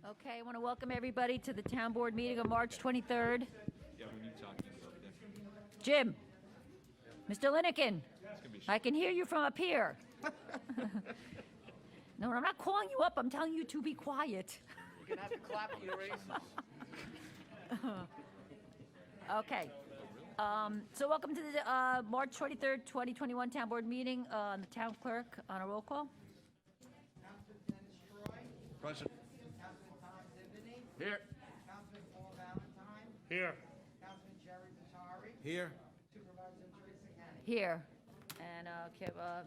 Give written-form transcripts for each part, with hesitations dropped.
Okay, I want to welcome everybody to the town board meeting of March 23rd. Yeah, when you talking about that. Jim, Mr. Lenahan, I can hear you from up here. No, I'm not calling you up, I'm telling you to be quiet. You're gonna have to clap at your races. Okay. So welcome to the March 23rd, 2021 town board meeting. The town clerk on a roll call. Councilman Dennis Troy. Present. Councilman Tom Zibini. Here. Councilman Paul Valentine. Here. Councilman Jerry Vitari. Here. Supervisor Teresa Kenny. Here. And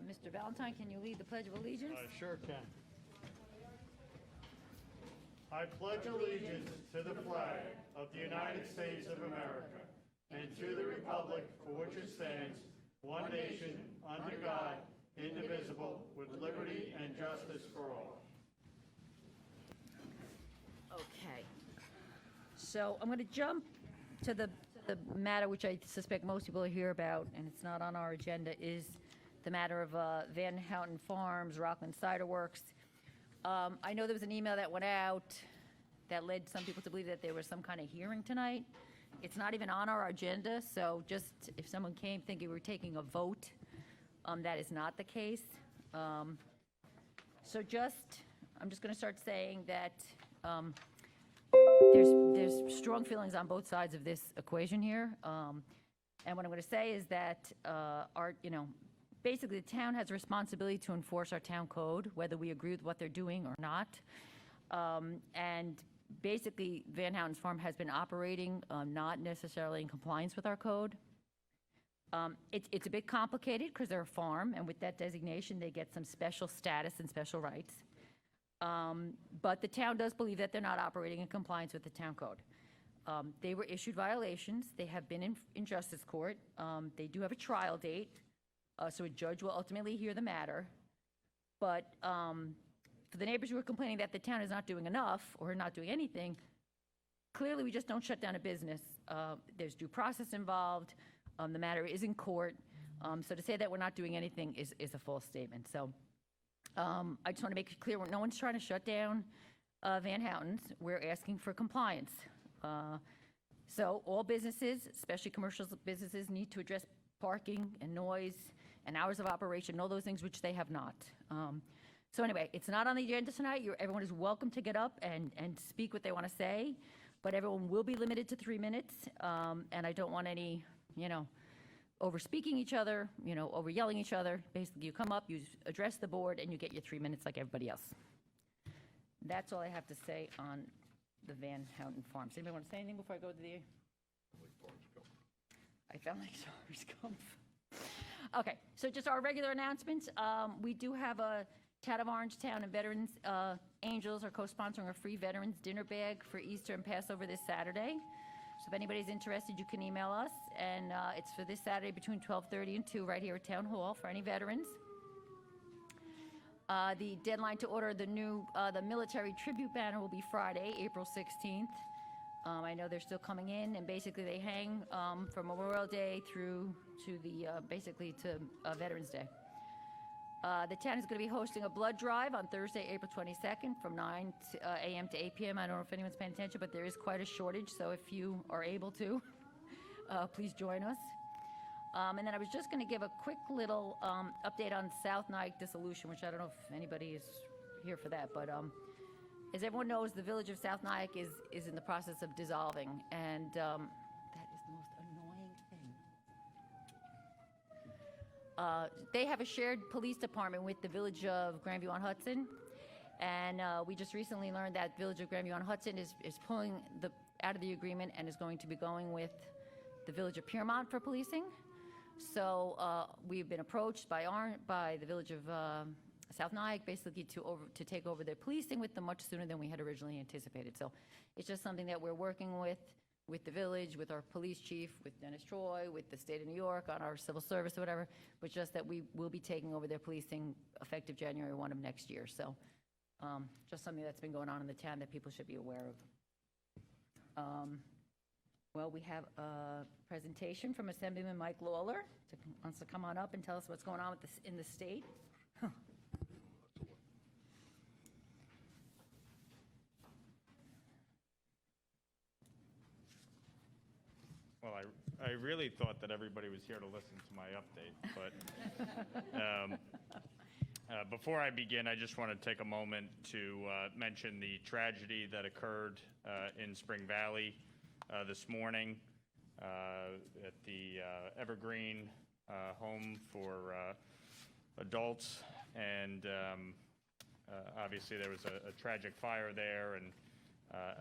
Mr. Valentine, can you lead the Pledge of Allegiance? I sure can. I pledge allegiance to the flag of the United States of America and to the republic for which it stands, one nation, under God, indivisible, with liberty and justice for all. Okay. So I'm going to jump to the matter which I suspect most people hear about, and it's not on our agenda, is the matter of Van Houten Farms, Rockland Cider Works. I know there was an email that went out that led some people to believe that there was some kind of hearing tonight. It's not even on our agenda, so just if someone came thinking we were taking a vote, that is not the case. I'm just going to start saying that there's strong feelings on both sides of this equation here. And what I'm going to say is that basically the town has a responsibility to enforce our town code, whether we agree with what they're doing or not. And basically, Van Houten's farm has been operating not necessarily in compliance with our code. It's a bit complicated because they're a farm, and with that designation, they get some special status and special rights. But the town does believe that they're not operating in compliance with the town code. They were issued violations. They have been in justice court. They do have a trial date, so a judge will ultimately hear the matter. But for the neighbors who are complaining that the town is not doing enough or not doing anything, clearly we just don't shut down a business. There's due process involved. The matter is in court. So to say that we're not doing anything is a false statement. So I just want to make it clear, no one's trying to shut down Van Houten's. We're asking for compliance. So all businesses, especially commercial businesses, need to address parking and noise and hours of operation, all those things which they have not. So anyway, it's not on the agenda tonight. Everyone is welcome to get up and speak what they want to say, but everyone will be limited to 3 minutes. And I don't want any, over speaking each other, over yelling each other. Basically, you come up, you address the board, and you get your 3 minutes like everybody else. That's all I have to say on the Van Houten Farms. Anybody want to say anything before I go to the... I felt like Forrest Gump. Okay, so just our regular announcements. We do have a Town of Orangetown and Veterans Angels are co-sponsoring a free Veterans dinner bag for Easter and Passover this Saturday. So if anybody's interested, you can email us, and it's for this Saturday between 12:30 and 2 right here at Town Hall for any veterans. The deadline to order the new the military tribute banner will be Friday, April 16th. I know they're still coming in, and basically they hang from Memorial Day through to the basically to Veterans Day. The town is going to be hosting a blood drive on Thursday, April 22nd from 9 a.m. to 8 p.m. I don't know if anyone's paying attention, but there is quite a shortage, so if you are able to, please join us. And then I was just going to give a quick little update on South Nyack dissolution, which I don't know if anybody is here for that, but as everyone knows, the village of South Nyack is in the process of dissolving, and that is the most annoying thing. They have a shared police department with the village of Grandview-on-Hudson, and we just recently learned that village of Grandview-on-Hudson is pulling out of the agreement and is going to be going with the village of Piermont for policing. So we've been approached by the village of South Nyack basically to take over their policing with them much sooner than we had originally anticipated. So it's just something that we're working with the village, with our police chief, with Dennis Troy, with the state of New York on our civil service or whatever, but just that we will be taking over their policing effective January 1 of next year. So just something that's been going on in the town that people should be aware of. Well, we have a presentation from Assemblyman Mike Lawler. Wants to come on up and tell us what's going on with this in the state. really thought that everybody was here to listen to my update, but before I begin, I just want to take a moment to mention the tragedy that occurred in Spring Valley this morning at the Evergreen home for adults, and obviously there was a tragic fire there, and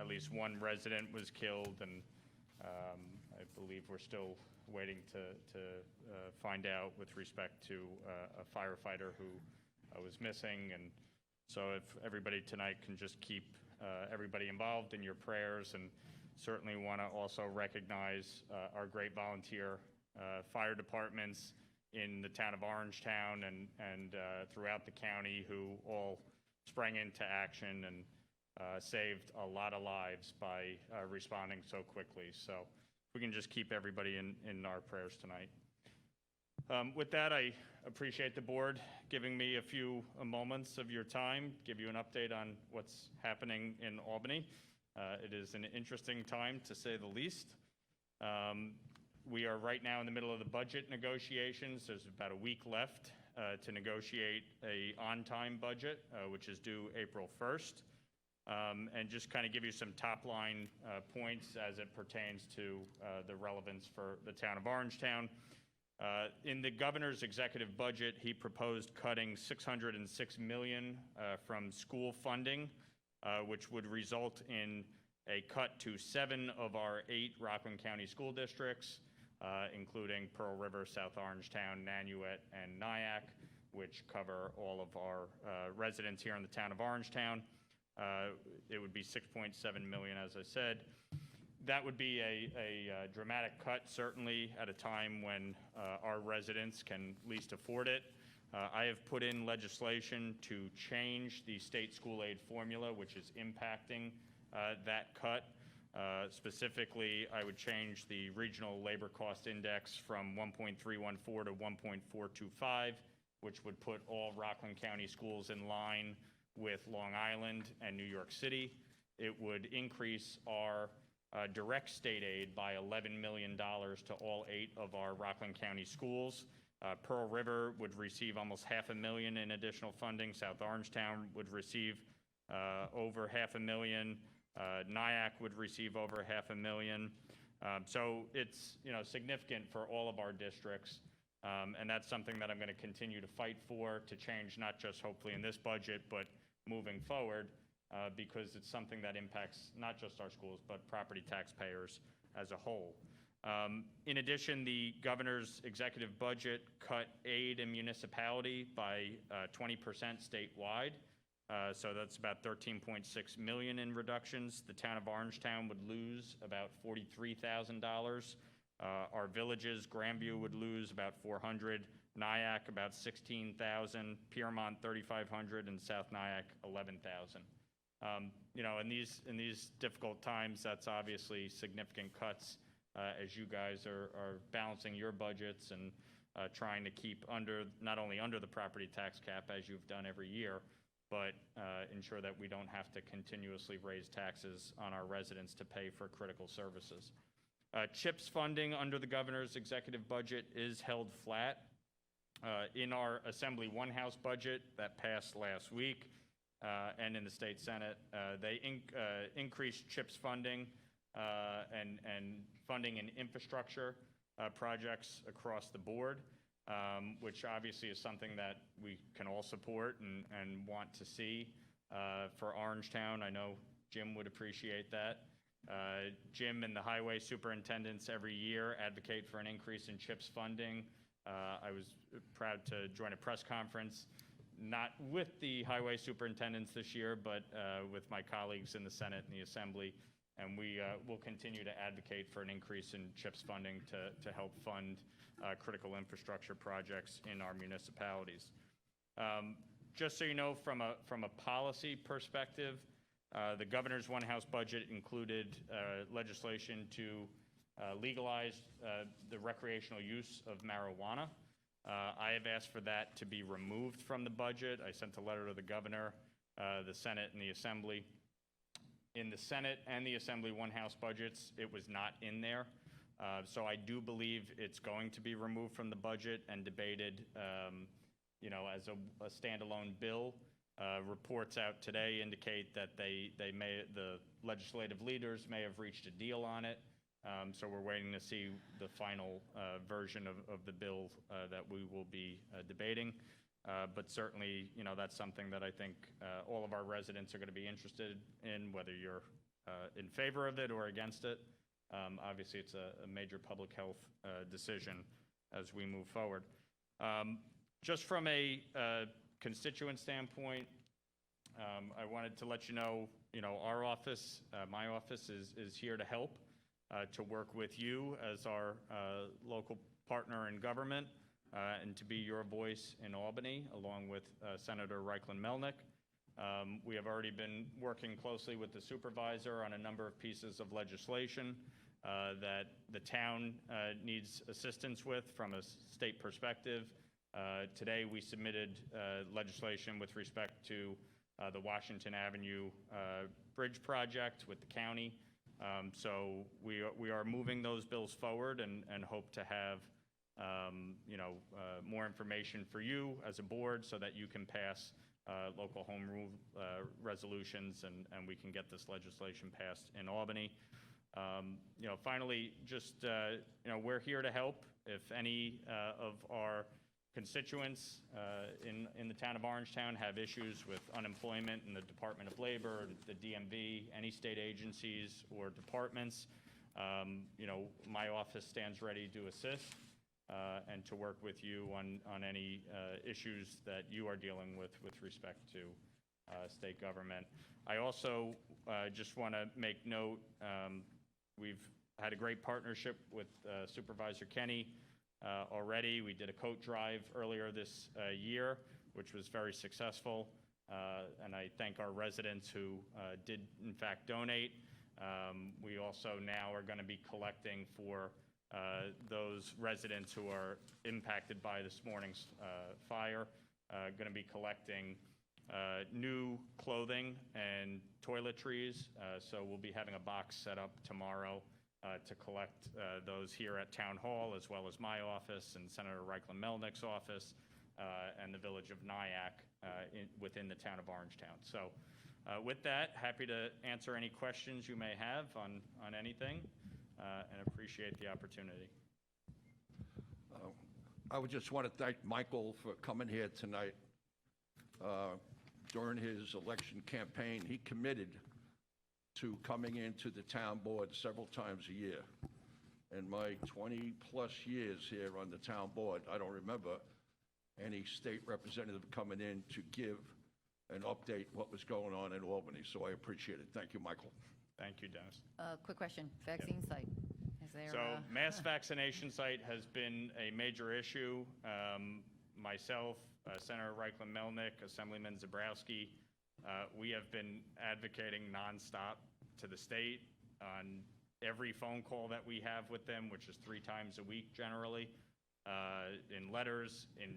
at least one resident was killed, and I believe we're still waiting to find out with respect to a firefighter who was missing. And so if everybody tonight can just keep everybody involved in your prayers, and certainly want to also recognize our great volunteer fire departments in the town of Orangetown and throughout the county, who all sprang into action and saved a lot of lives by responding so quickly. So we can just keep everybody in our prayers tonight. With that, I appreciate the board giving me a few moments of your time, give you an update on what's happening in Albany. It is an interesting time, to say the least. We are right now in the middle of the budget negotiations. There's about a week left to negotiate a on-time budget, which is due April 1st. And just kind of give you some top-line points as it pertains to the relevance for the town of Orangetown. In the governor's executive budget, he proposed cutting $606 million from school funding, which would result in a cut to 7 of our 8 Rockland County school districts, including Pearl River, South Orangetown, Nanuet, and Nyack, which cover all of our residents here in the town of Orangetown. It would be $6.7 million, as I said. That would be a dramatic cut, certainly at a time when our residents can least afford it. I have put in legislation to change the state school aid formula, which is impacting that cut. Specifically, I would change the regional labor cost index from 1.314 to 1.425, which would put all Rockland County schools in line with Long Island and New York City. It would increase our direct state aid by $11 million to all 8 of our Rockland County schools. Pearl River would receive almost $500,000 in additional funding. South Orangetown would receive over $500,000. Nyack would receive over $500,000. So it's significant for all of our districts, and that's something that I'm going to continue to fight for, to change, not just hopefully in this budget, but moving forward, because it's something that impacts not just our schools, but property taxpayers as a whole. In addition, the governor's executive budget cut aid in municipality by 20% statewide. So that's about $13.6 million in reductions. The town of Orangetown would lose about $43,000. Our villages, Grandview would lose about $400,000, Nyack about $16,000, Piermont $3,500, and South Nyack $11,000. In these difficult times, that's obviously significant cuts as you guys are balancing your budgets and trying to keep not only under the property tax cap, as you've done every year, but ensure that we don't have to continuously raise taxes on our residents to pay for critical services. CHIPS funding under the governor's executive budget is held flat. In our Assembly One House budget that passed last week, and in the State Senate, they increased CHIPS funding and funding in infrastructure projects across the board, which obviously is something that we can all support and want to see for Orangetown. I know Jim would appreciate that. Jim and the highway superintendents every year advocate for an increase in CHIPS funding. I was proud to join a press conference, not with the highway superintendents this year, but with my colleagues in the Senate and the Assembly, and we will continue to advocate for an increase in CHIPS funding to help fund critical infrastructure projects in our municipalities. Just so you know, from a policy perspective, the governor's One House budget included legislation to legalize the recreational use of marijuana. I have asked for that to be removed from the budget. I sent a letter to the governor, the Senate, and the Assembly. In the Senate and the Assembly One House budgets, it was not in there. So I do believe it's going to be removed from the budget and debated, as a standalone bill. Reports out today indicate that the legislative leaders may have reached a deal on it. So we're waiting to see the final version of the bill that we will be debating. But certainly, that's something that I think all of our residents are going to be interested in, whether you're in favor of it or against it. Obviously, it's a major public health decision as we move forward. Just from a constituent standpoint, I wanted to let you know, our office, my office is here to help, to work with you as our local partner in government, and to be your voice in Albany, along with Senator Reichlin-Melnick. We have already been working closely with the supervisor on a number of pieces of legislation that the town needs assistance with from a state perspective. Today, we submitted legislation with respect to the Washington Avenue Bridge project with the county. So we are moving those bills forward and hope to have more information for you as a board so that you can pass local home rule resolutions and we can get this legislation passed in Albany. Finally, just, we're here to help. If any of our constituents in the town of Orangetown have issues with unemployment in the Department of Labor, the DMV, any state agencies or departments, my office stands ready to assist and to work with you on any issues that you are dealing with respect to state government. I also just want to make note, we've had a great partnership with Supervisor Kenny already. We did a coat drive earlier this year, which was very successful, and I thank our residents who did in fact donate. We also now are going to be collecting for those residents who are impacted by this morning's fire, going to be collecting new clothing and toiletries. So we'll be having a box set up tomorrow to collect those here at Town Hall, as well as my office and Senator Reichlin-Melnick's office and the village of Nyack within the town of Orangetown. So with that, happy to answer any questions you may have on anything and appreciate the opportunity. I would just want to thank Michael for coming here tonight. During his election campaign, he committed to coming into the town board several times a year. In my 20-plus years here on the town board, I don't remember any state representative coming in to give an update what was going on in Albany, so I appreciate it. Thank you, Michael. Thank you, Dennis. Quick question, vaccine site. Is there? So mass vaccination site has been a major issue. Myself, Senator Reichlin-Melnick, Assemblyman Zabrowski, we have been advocating nonstop to the state on every phone call that we have with them, which is 3 times a week generally, in letters, in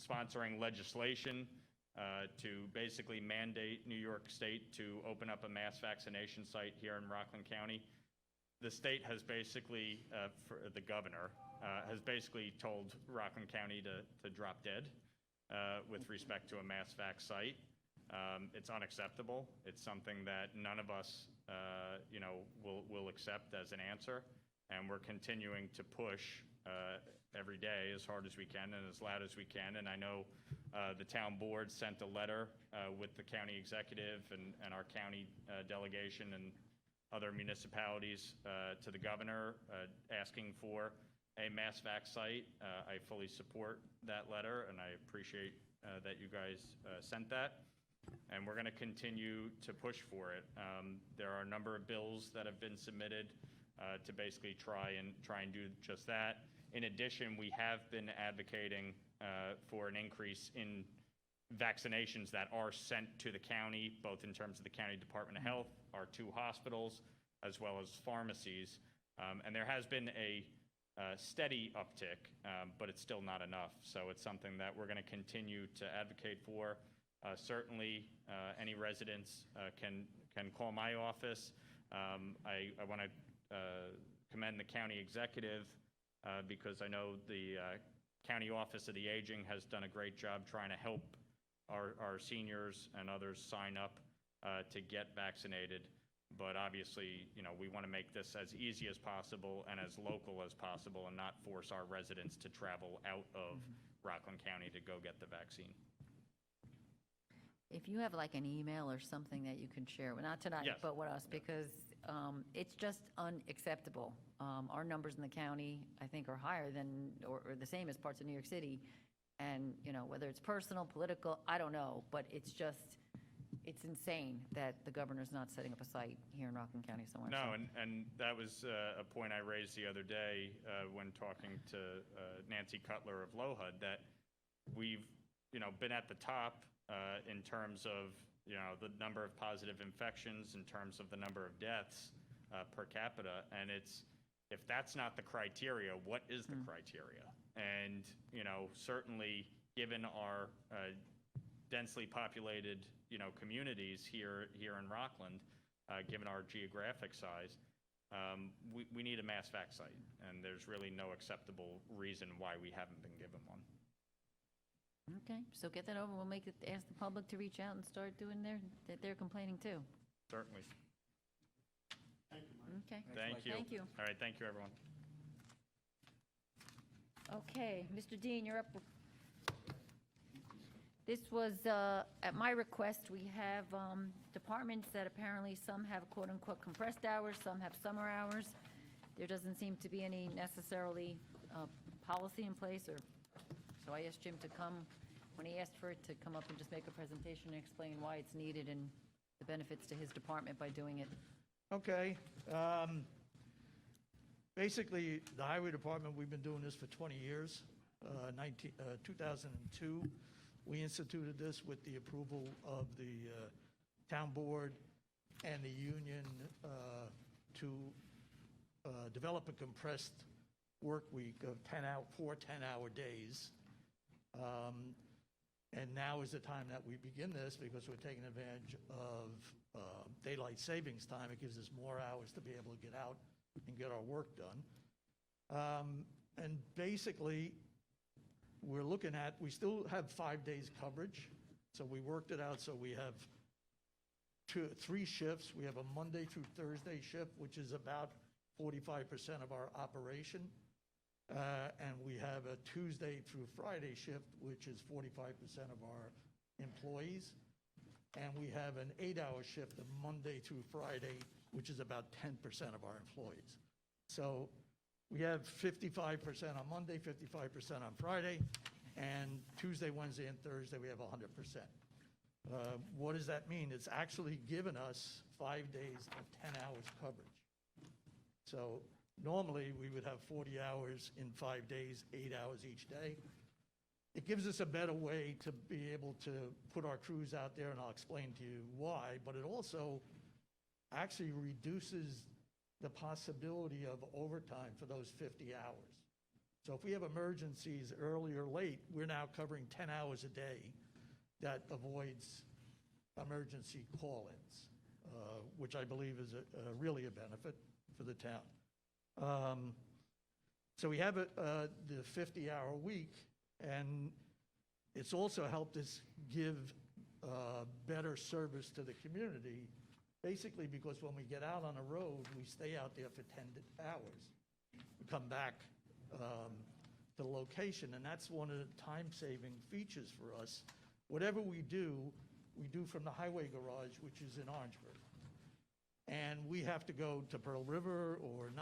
sponsoring legislation to basically mandate New York State to open up a mass vaccination site here in Rockland County. The state has basically, the governor, has basically told Rockland County to drop dead with respect to a mass vac site. It's unacceptable. It's something that none of us, will accept as an answer, and we're continuing to push every day as hard as we can and as loud as we can. And I know the town board sent a letter with the county executive and our county delegation and other municipalities to the governor asking for a mass vac site. I fully support that letter, and I appreciate that you guys sent that. And we're going to continue to push for it. There are a number of bills that have been submitted to basically try and do just that. In addition, we have been advocating for an increase in vaccinations that are sent to the county, both in terms of the County Department of Health, our 2 hospitals, as well as pharmacies. And there has been a steady uptick, but it's still not enough. So it's something that we're going to continue to advocate for. Certainly, any residents can call my office. I want to commend the county executive because I know the County Office of the Aging has done a great job trying to help our seniors and others sign up to get vaccinated. But obviously, we want to make this as easy as possible and as local as possible and not force our residents to travel out of Rockland County to go get the vaccine. If you have like an email or something that you can share, well, not tonight, Yes. but with us, because it's just unacceptable. Our numbers in the county, I think, are higher than, or the same as parts of New York City. And, whether it's personal, political, I don't know, but it's insane that the governor's not setting up a site here in Rockland County somewhere. No, So- and that was a point I raised the other day when talking to Nancy Cutler of LOHUD, that we've, been at the top in terms of, the number of positive infections, in terms of the number of deaths per capita. And if that's not the criteria, what is the criteria? And, certainly given our densely populated, communities here in Rockland, given our geographic size, we need a mass vac site, and there's really no acceptable reason why we haven't been given one. Okay, so get that over. We'll ask the public to reach out and start doing they're complaining too. Certainly. Okay. Thank you. Thank you. All right, thank you, everyone. Okay, Mr. Dean, you're up. This was, at my request, we have departments that apparently some have quote-unquote compressed hours, some have summer hours. There doesn't seem to be any necessarily policy in place, so I asked Jim to come, when he asked for it, to come up and just make a presentation and explain why it's needed and the benefits to his department by doing it. Okay. Basically, the highway department, we've been doing this for 20 years. 2002, we instituted this with the approval of the town board and the union to develop a compressed work week of 4 10-hour days. And now is the time that we begin this because we're taking advantage of daylight savings time. It gives us more hours to be able to get out and get our work done. And basically, we still have 5 days coverage. So we worked it out so we have 3 shifts. We have a Monday through Thursday shift, which is about 45% of our operation. And we have a Tuesday through Friday shift, which is 45% of our employees. And we have an 8-hour shift of Monday through Friday, which is about 10% of our employees. So we have 55% on Monday, 55% on Friday, and Tuesday, Wednesday, and Thursday, we have 100%. What does that mean? It's actually given us 5 days of 10 hours coverage. So normally, we would have 40 hours in 5 days, 8 hours each day. It gives us a better way to be able to put our crews out there, and I'll explain to you why, but it also actually reduces the possibility of overtime for those 50 hours. So if we have emergencies early or late, we're now covering 10 hours a day. That avoids emergency call-ins, which I believe is really a benefit for the town. So we have the 50-hour week, and it's also helped us give better service to the community, basically because when we get out on the road, we stay out there for 10 hours. We come back to the location, and that's one of the time-saving features for us. Whatever we do from the highway garage, which is in Orangeburg. And we have to go to Pearl River or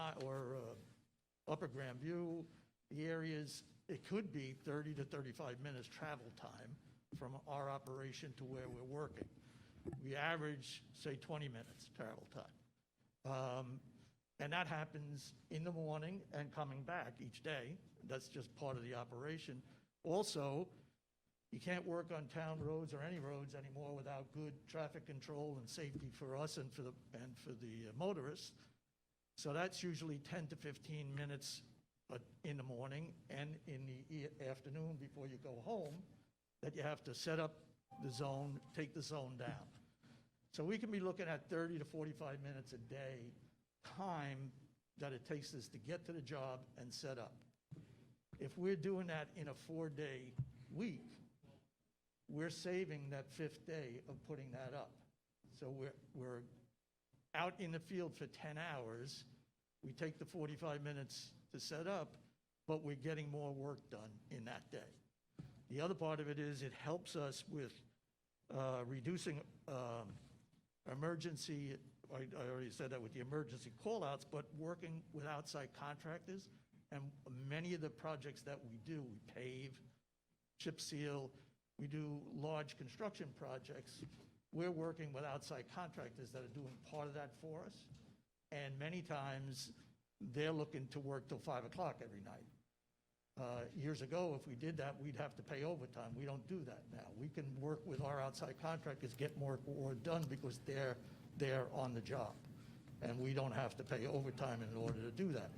Upper Grandview, the areas, it could be 30 to 35 minutes travel time from our operation to where we're working. We average, say, 20 minutes travel time. And that happens in the morning and coming back each day. That's just part of the operation. Also, you can't work on town roads or any roads anymore without good traffic control and safety for us and for the motorists. So that's usually 10 to 15 minutes in the morning and in the afternoon before you go home that you have to set up the zone, take the zone down. So we can be looking at 30 to 45 minutes a day time that it takes us to get to the job and set up. If we're doing that in a 4-day week, we're saving that 5th day of putting that up. So we're out in the field for 10 hours. We take the 45 minutes to set up, but we're getting more work done in that day. The other part of it is it helps us with reducing emergency, I already said that with the emergency callouts, but working with outside contractors. And many of the projects that we do, we pave, chip seal, we do large construction projects. We're working with outside contractors that are doing part of that for us. And many times, they're looking to work till 5 o'clock every night. Years ago, if we did that, we'd have to pay overtime. We don't do that now. We can work with our outside contractors, get more work done because they're on the job. And we don't have to pay overtime in order to do that.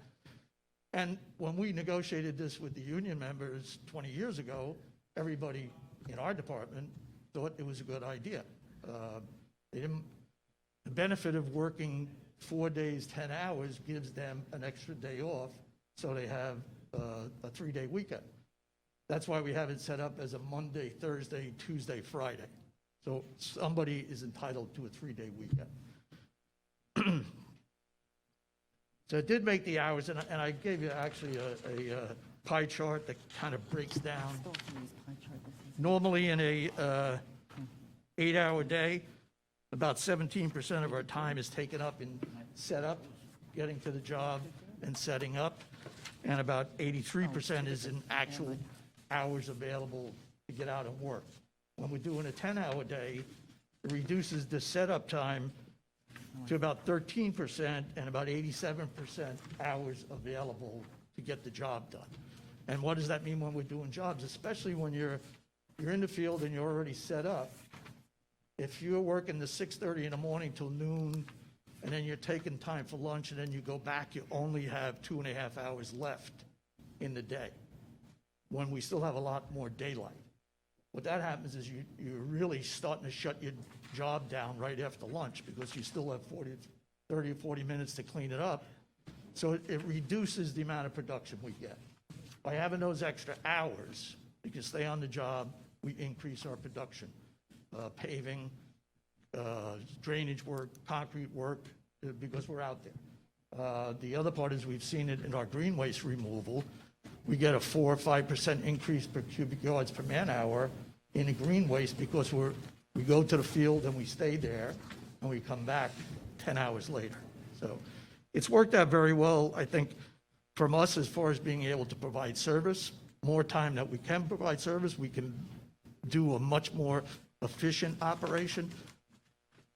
And when we negotiated this with the union members 20 years ago, everybody in our department thought it was a good idea. The benefit of working 4 days, 10 hours gives them an extra day off, so they have a 3-day weekend. That's why we have it set up as a Monday, Thursday, Tuesday, Friday. So somebody is entitled to a 3-day weekend. So it did make the hours, and I gave you actually a pie chart that kind of breaks down. Normally in a 8-hour day, about 17% of our time is taken up in setup, getting to the job and setting up, and about 83% is in actual hours available to get out and work. When we're doing a 10-hour day, it reduces the setup time to about 13% and about 87% hours available to get the job done. And what does that mean when we're doing jobs, especially when you're in the field and you're already set up? If you're working the 6:30 in the morning till noon, and then you're taking time for lunch, and then you go back, you only have 2.5 hours left in the day, when we still have a lot more daylight. What that happens is you're really starting to shut your job down right after lunch because you still have 30 or 40 minutes to clean it up. So it reduces the amount of production we get. By having those extra hours, we can stay on the job, we increase our production. Paving, drainage work, concrete work, because we're out there. The other part is we've seen it in our green waste removal. We get a 4 or 5% increase per cubic yards per man hour in the green waste because we go to the field and we stay there and we come back 10 hours later. So it's worked out very well, I think, from us as far as being able to provide service. More time that we can provide service, we can do a much more efficient operation.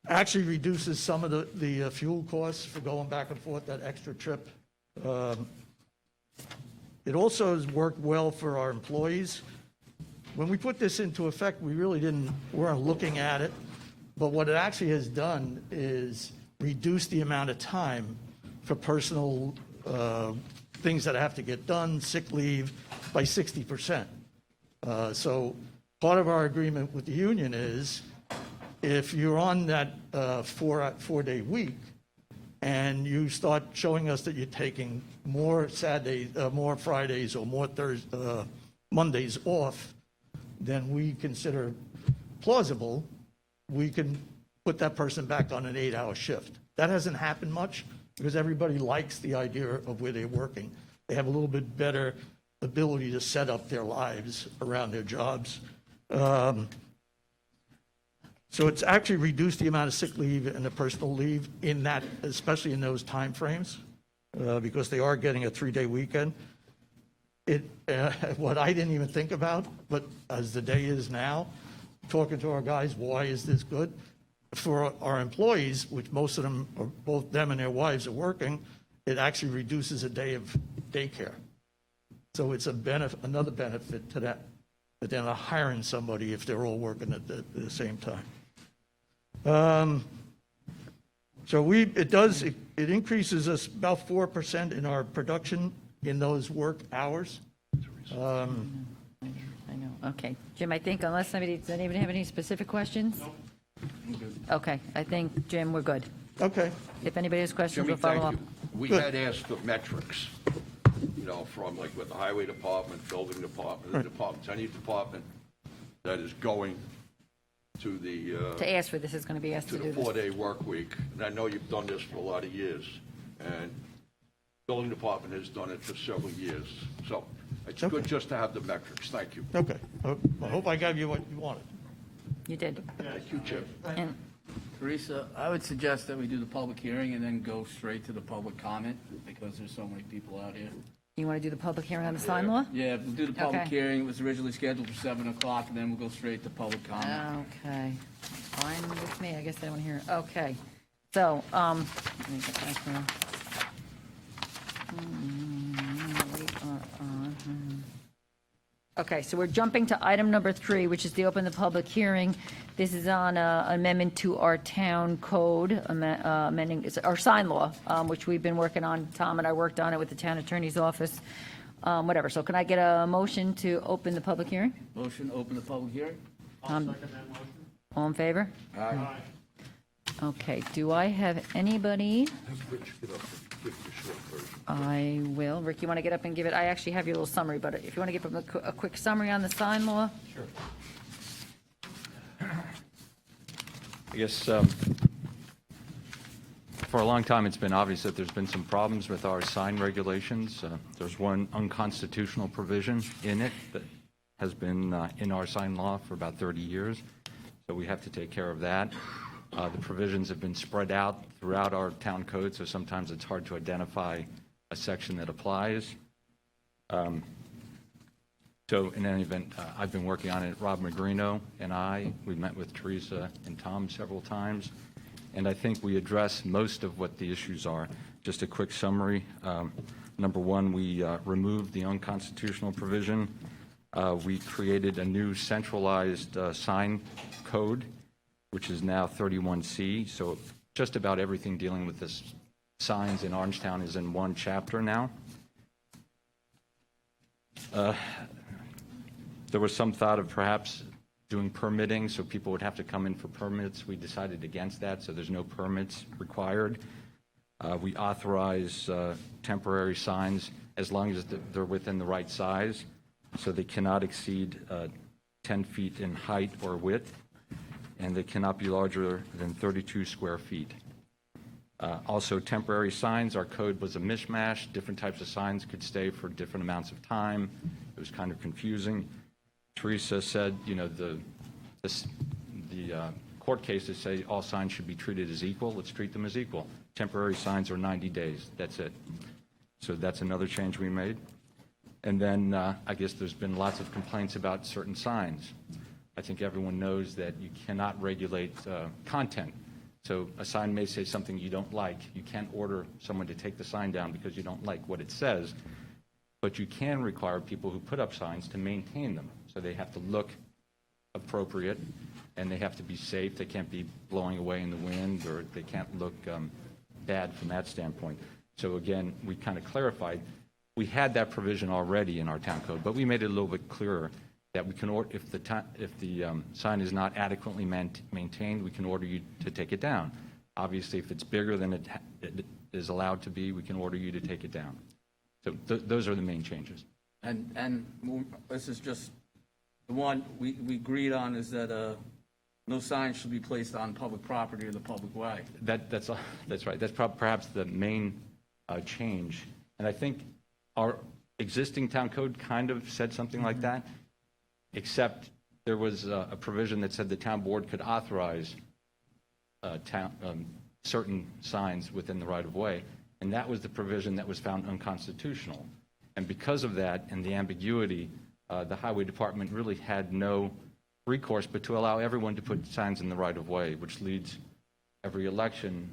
Actually reduces some of the fuel costs for going back and forth, that extra trip. It also has worked well for our employees. When we put this into effect, we really weren't looking at it, but what it actually has done is reduce the amount of time for personal things that have to get done, sick leave, by 60%. So part of our agreement with the union is if you're on that 4-day week and you start showing us that you're taking more Saturdays, more Fridays, or more Mondays off than we consider plausible, we can put that person back on an 8-hour shift. That hasn't happened much because everybody likes the idea of where they're working. They have a little bit better ability to set up their lives around their jobs. So it's actually reduced the amount of sick leave and the personal leave in that, especially in those time frames, because they are getting a 3-day weekend. What I didn't even think about, but as the day is now, talking to our guys, why is this good? For our employees, which most of them, or both them and their wives are working, it actually reduces a day of daycare. So it's another benefit to that. But then hiring somebody if they're all working at the same time. So it increases us about 4% in our production in those work hours. I know. Okay. Jim, I think does anybody have any specific questions? No. Okay. I think, Jim, we're good. Okay. If anybody has questions, Jimmy, we'll follow up. thank you. We Good. had asked for metrics, from like with the highway department, building department, the departments, any department that is going to To ask for this is going to be asked to to the do this. 4-day work week. And I know you've done this for a lot of years, and building department has done it for several years. So it's good just to have the metrics. Thank you. Okay. I hope I gave you what you wanted. You did. Thank you, Chip. And Teresa, I would suggest that we do the public hearing and then go straight to the public comment, because there's so many people out here. you want to do the public hearing on the sign law? Yeah, we'll do the public Okay. hearing. It was originally scheduled for 7 o'clock, and then we'll go straight to public comment. Okay. Fine with me. I guess I don't want to hear. Okay. So, let me get back here. We are on. Okay, so we're jumping to item number 3, which is to open the public hearing. This is on amendment to our town code, amending, our sign law, which we've been working on. Tom and I worked on it with the town attorney's office, whatever. So can I get a motion to open the public hearing? Motion, to open the public hearing? All in favor? Aye. Okay, do I have anybody? Rich, get up and give the short version. I will. Rick, you want to get up and give it, I actually have your little summary, but if you want to give a quick summary on the sign law? I guess for a long time, it's been obvious that there's been some problems with our sign regulations. There's one unconstitutional provision in it that has been in our sign law for about 30 years, so we have to take care of that. The provisions have been spread out throughout our town code, so sometimes it's hard to identify a section that applies. So in any event, I've been working on it. Rob Magrino and we met with Teresa and Tom several times, and I think we address most of what the issues are. Just a quick summary. Number one, we removed the unconstitutional provision. We created a new centralized sign code, which is now 31C. So just about everything dealing with this signs in Orangetown is in one chapter now. There was some thought of perhaps doing permitting, so people would have to come in for permits. We decided against that, so there's no permits required. We authorize temporary signs as long as they're within the right size, so they cannot exceed 10 feet in height or width, and they cannot be larger than 32 square feet. Also, temporary signs, our code was a mishmash. Different types of signs could stay for different amounts of time. It was kind of confusing. Teresa said, the court cases say all signs should be treated as equal. Let's treat them as equal. Temporary signs are 90 days. That's it. So that's another change we made. And then I guess there's been lots of complaints about certain signs. I think everyone knows that you cannot regulate content. So a sign may say something you don't like. You can't order someone to take the sign down because you don't like what it says. But you can require people who put up signs to maintain them. So they have to look appropriate, and they have to be safe. They can't be blowing away in the wind, or they can't look bad from that standpoint. So again, we kind of clarified. We had that provision already in our town code, but we made it a little bit clearer that we can order, if the sign is not adequately maintained, we can order you to take it down. Obviously, if it's bigger than it is allowed to be, we can order you to take it down. So those are the main changes. And this is just, the one we agreed on is that no sign should be placed on public property or the public way. That's right. That's perhaps the main change. And I think our existing town code kind of said something like that, except there was a provision that said the town board could authorize certain signs within the right-of-way, and that was the provision that was found unconstitutional. And because of that and the ambiguity, the highway department really had no recourse but to allow everyone to put signs in the right-of-way, which leads every election,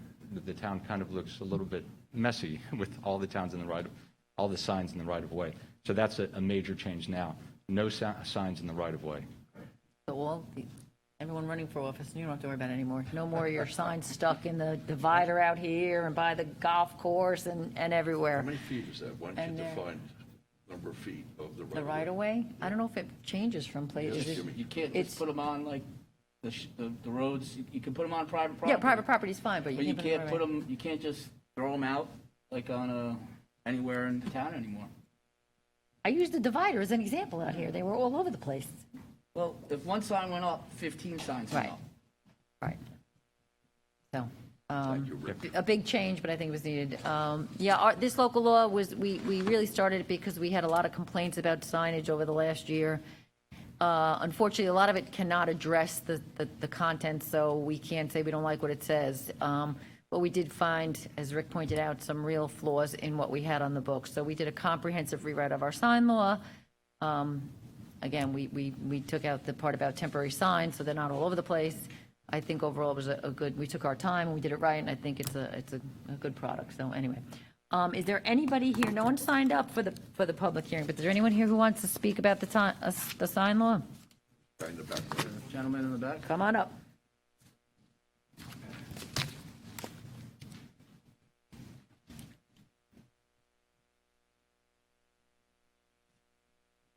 the town kind of looks a little bit messy with all the signs in the right-of-way. So that's a major change now. No signs in the right-of-way. So everyone running for office, you don't have to worry about it anymore. No more of your signs stuck in the divider out here and by the golf course and everywhere. How many feet is that? Why don't And you there- define number of feet of the The right-of-way? right-of-way? I don't know if it changes from place. Yes, Is it- You can't It's- just put them on like the roads. You can put them on private property. Yeah, private property's fine, but you But you can't put it can't right put away. them, you can't just throw them out like on anywhere in town anymore. I used the divider as an example out here. They were all over the place. Well, if one sign went up, 15 signs went Right. up. Right. So, Thank you, Rick. a big change, but I think it was needed. Yeah, this local law was, we really started it because we had a lot of complaints about signage over the last year. Unfortunately, a lot of it cannot address the content, so we can't say we don't like what it says. But we did find, as Rick pointed out, some real flaws in what we had on the books. So we did a comprehensive rewrite of our sign law. Again, we took out the part about temporary signs, so they're not all over the place. I think overall it was a good, we took our time, and we did it right, and I think it's a good product. So anyway, is there anybody here, no one signed up for the public hearing, but is there anyone here who wants to speak about the sign law? Guy in the back there. Gentleman in the back? Come on up.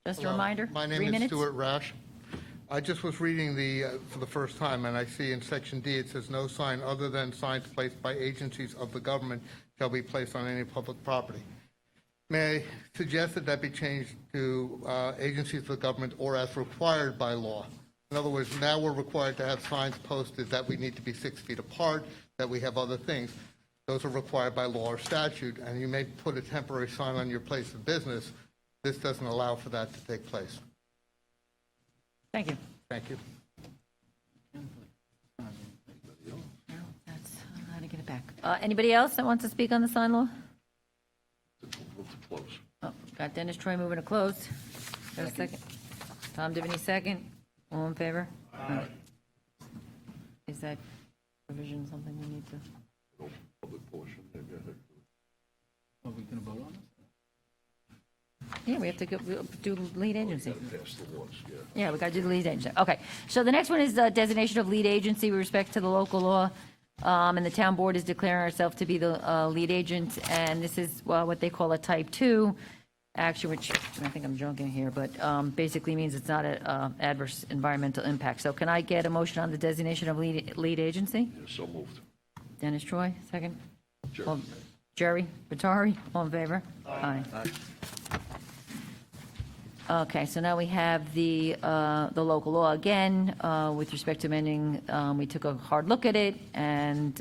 Just a Hello. reminder, My 3 name is minutes. Stuart Rash. I just was reading for the first time, and I see in Section D, it says, "No sign other than signs placed by agencies of the government shall be placed on any public property." May I suggest that be changed to agencies of the government or as required by law? In other words, now we're required to have signs posted that we need to be 6 feet apart, that we have other things. Those are required by law or statute, and you may put a temporary sign on your place of business. This doesn't allow for that to take place. Thank you. Thank you. That's how to get it back. Anybody else that wants to speak on the sign law? Move to close. Oh, got Dennis Troy moving to close. Got a second? Tom Divany, second. All in favor? Aye. Is that provision something we need to? Public portion, maybe I heard. Are we going to vote on this? Yeah, we have to we'll do lead agency. Pass the laws, yeah. Yeah, we got to do the lead agency. Okay, so the next one is designation of lead agency with respect to the local law. And the town board is declaring ourselves to be the lead agent, and this is what they call a type 2 action, which I think I'm joking here, but basically means it's not an adverse environmental impact. So can I get a motion on the designation of lead agency? Yeah, so moved. Dennis Troy, second. Jerry. All- Jerry Vitari, all in favor? Aye. Okay, so now we have the local law again, with respect to amending, we took a hard look at it, and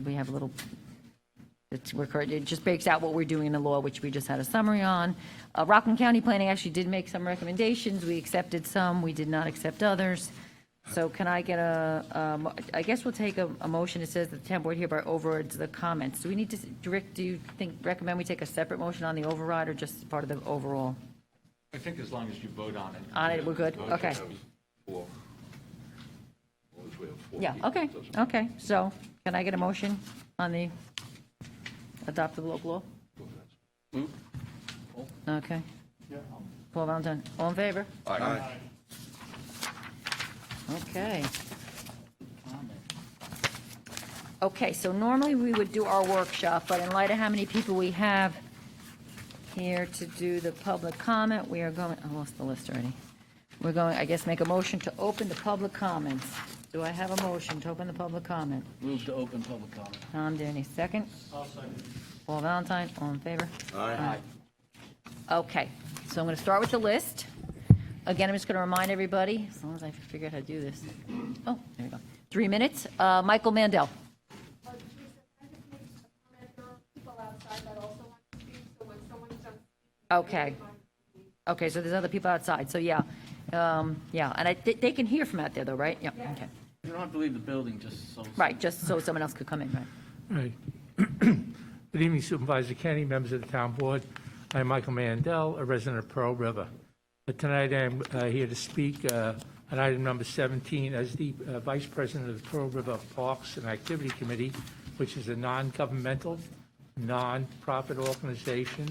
we have a little, it just breaks out what we're doing in the law, which we just had a summary on. Rockland County Planning actually did make some recommendations, we accepted some, we did not accept others. So can I get I guess we'll take a motion that says that the town board hereby overrides the comments. Do we need to, Rick, do you recommend we take a separate motion on the override, or just part of the overall? I think as long as you vote on it. On it, we're good, okay. Four. As long as we have 4 Yeah, people, okay, it doesn't- okay, so can I get a motion on the adopted local law? Move. Okay. Paul Valentine, all in favor? Aye. Okay. Okay, so normally we would do our workshop, but in light of how many people we have here to do the public comment, we are going, I lost the list already. We're going, I guess, make a motion to open the public comments. Do I have a motion to open the public comment? Move to open public comment. Tom Denny, second. Paul Valentine, all in favor? Aye. Okay, so I'm going to start with the list. Again, I'm just going to remind everybody, as long as I figure out how to do this. Oh, there we go. 3 minutes. Michael Mandel. Okay. Okay, so there's other people outside, so yeah. Yeah, and they can hear from out there though, right? Yeah, okay. You don't have to leave the building, just so. Right, just so someone else could come in, right? Right. Good evening Supervisor Kenny, members of the town board. I'm Michael Mandel, a resident of Pearl River. But tonight I'm here to speak on item number 17 as the Vice President of the Pearl River Parks and Activity Committee, which is a non-governmental, non-profit organization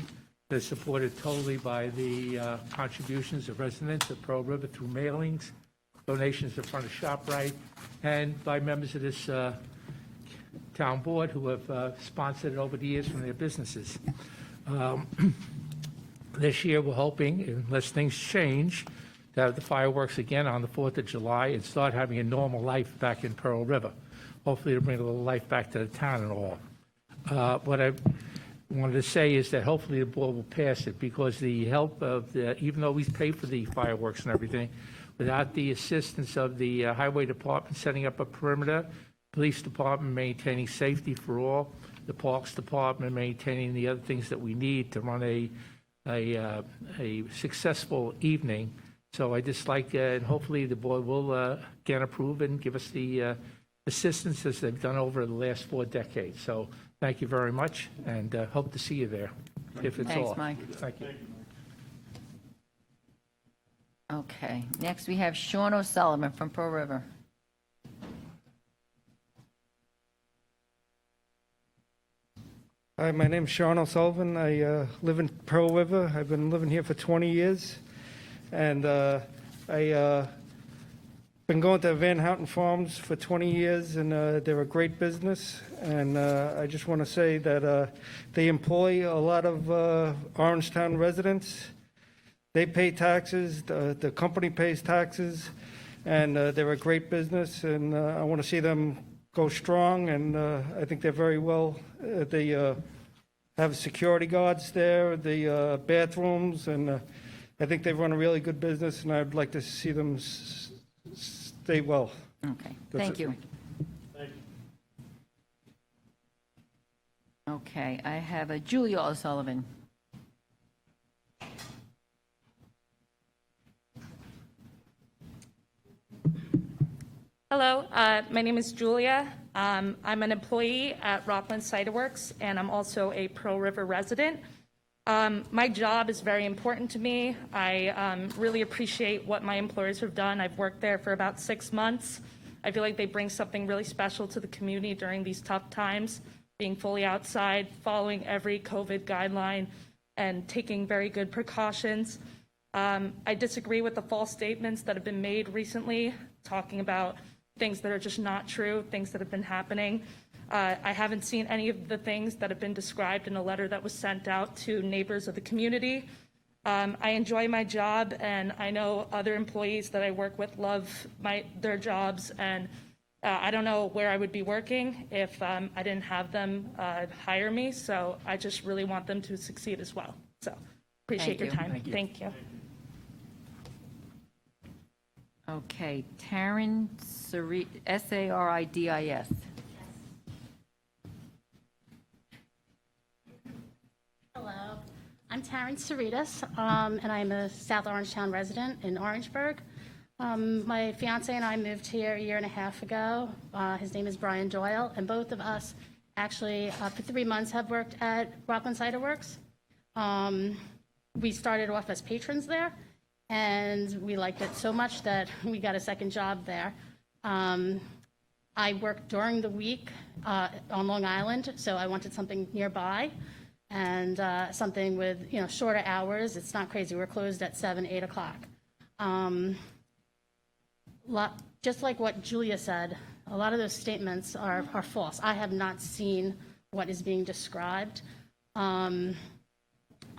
that is supported totally by the contributions of residents of Pearl River through mailings, donations to front of ShopRite, and by members of this town board who have sponsored it over the years from their businesses. This year, we're hoping, unless things change, to have the fireworks again on the 4th of July and start having a normal life back in Pearl River. Hopefully to bring a little life back to the town and all. What I wanted to say is that hopefully the board will pass it, because the help of even though we pay for the fireworks and everything, without the assistance of the highway department setting up a perimeter, police department maintaining safety for all, the parks department maintaining the other things that we need to run a successful evening. So I just like, and hopefully the board will again approve and give us the assistance as they've done over the last 4 decades. So thank you very much, and hope to see you there, if it's Thanks, all. Mike. Thank you. Okay, next we have Sean O'Sullivan from Pearl River. Hi, my name's Sean O'Sullivan. I live in Pearl River. I've been living here for 20 years. And I've been going to Van Houten Farms for 20 years, and they're a great business. And I just want to say that they employ a lot of Orangetown residents. They pay taxes, the company pays taxes, and they're a great business. And I want to see them go strong, and I think they're very well. They have security guards there, the bathrooms, and I think they run a really good business, and I'd like to see them stay well. Okay, That's thank it. you. Thank you. Okay, I have a Julia O'Sullivan. Hello, my name is Julia. I'm an employee at Rockland Cider Works, and I'm also a Pearl River resident. My job is very important to me. I really appreciate what my employers have done. I've worked there for about 6 months. I feel like they bring something really special to the community during these tough times, being fully outside, following every COVID guideline, and taking very good precautions. I disagree with the false statements that have been made recently, talking about things that are just not true, things that have been happening. I haven't seen any of the things that have been described in a letter that was sent out to neighbors of the community. I enjoy my job, and I know other employees that I work with love their jobs, and I don't know where I would be working if I didn't have them hire me, so I just really want them to succeed as well. So appreciate your time. Thank you. Okay, Taryn Saridis. Hello, I'm Taryn Saridis, and I'm a South Orangetown resident in Orangeburg. My fiance and I moved here 1.5 years ago. His name is Brian Doyle, and both of us actually for 3 months have worked at Rockland Cider Works. We started off as patrons there, and we liked it so much that we got a second job there. I worked during the week on Long Island, so I wanted something nearby and something with shorter hours. It's not crazy. We're closed at 7, 8 o'clock. Just like what Julia said, a lot of those statements are false. I have not seen what is being described. I'm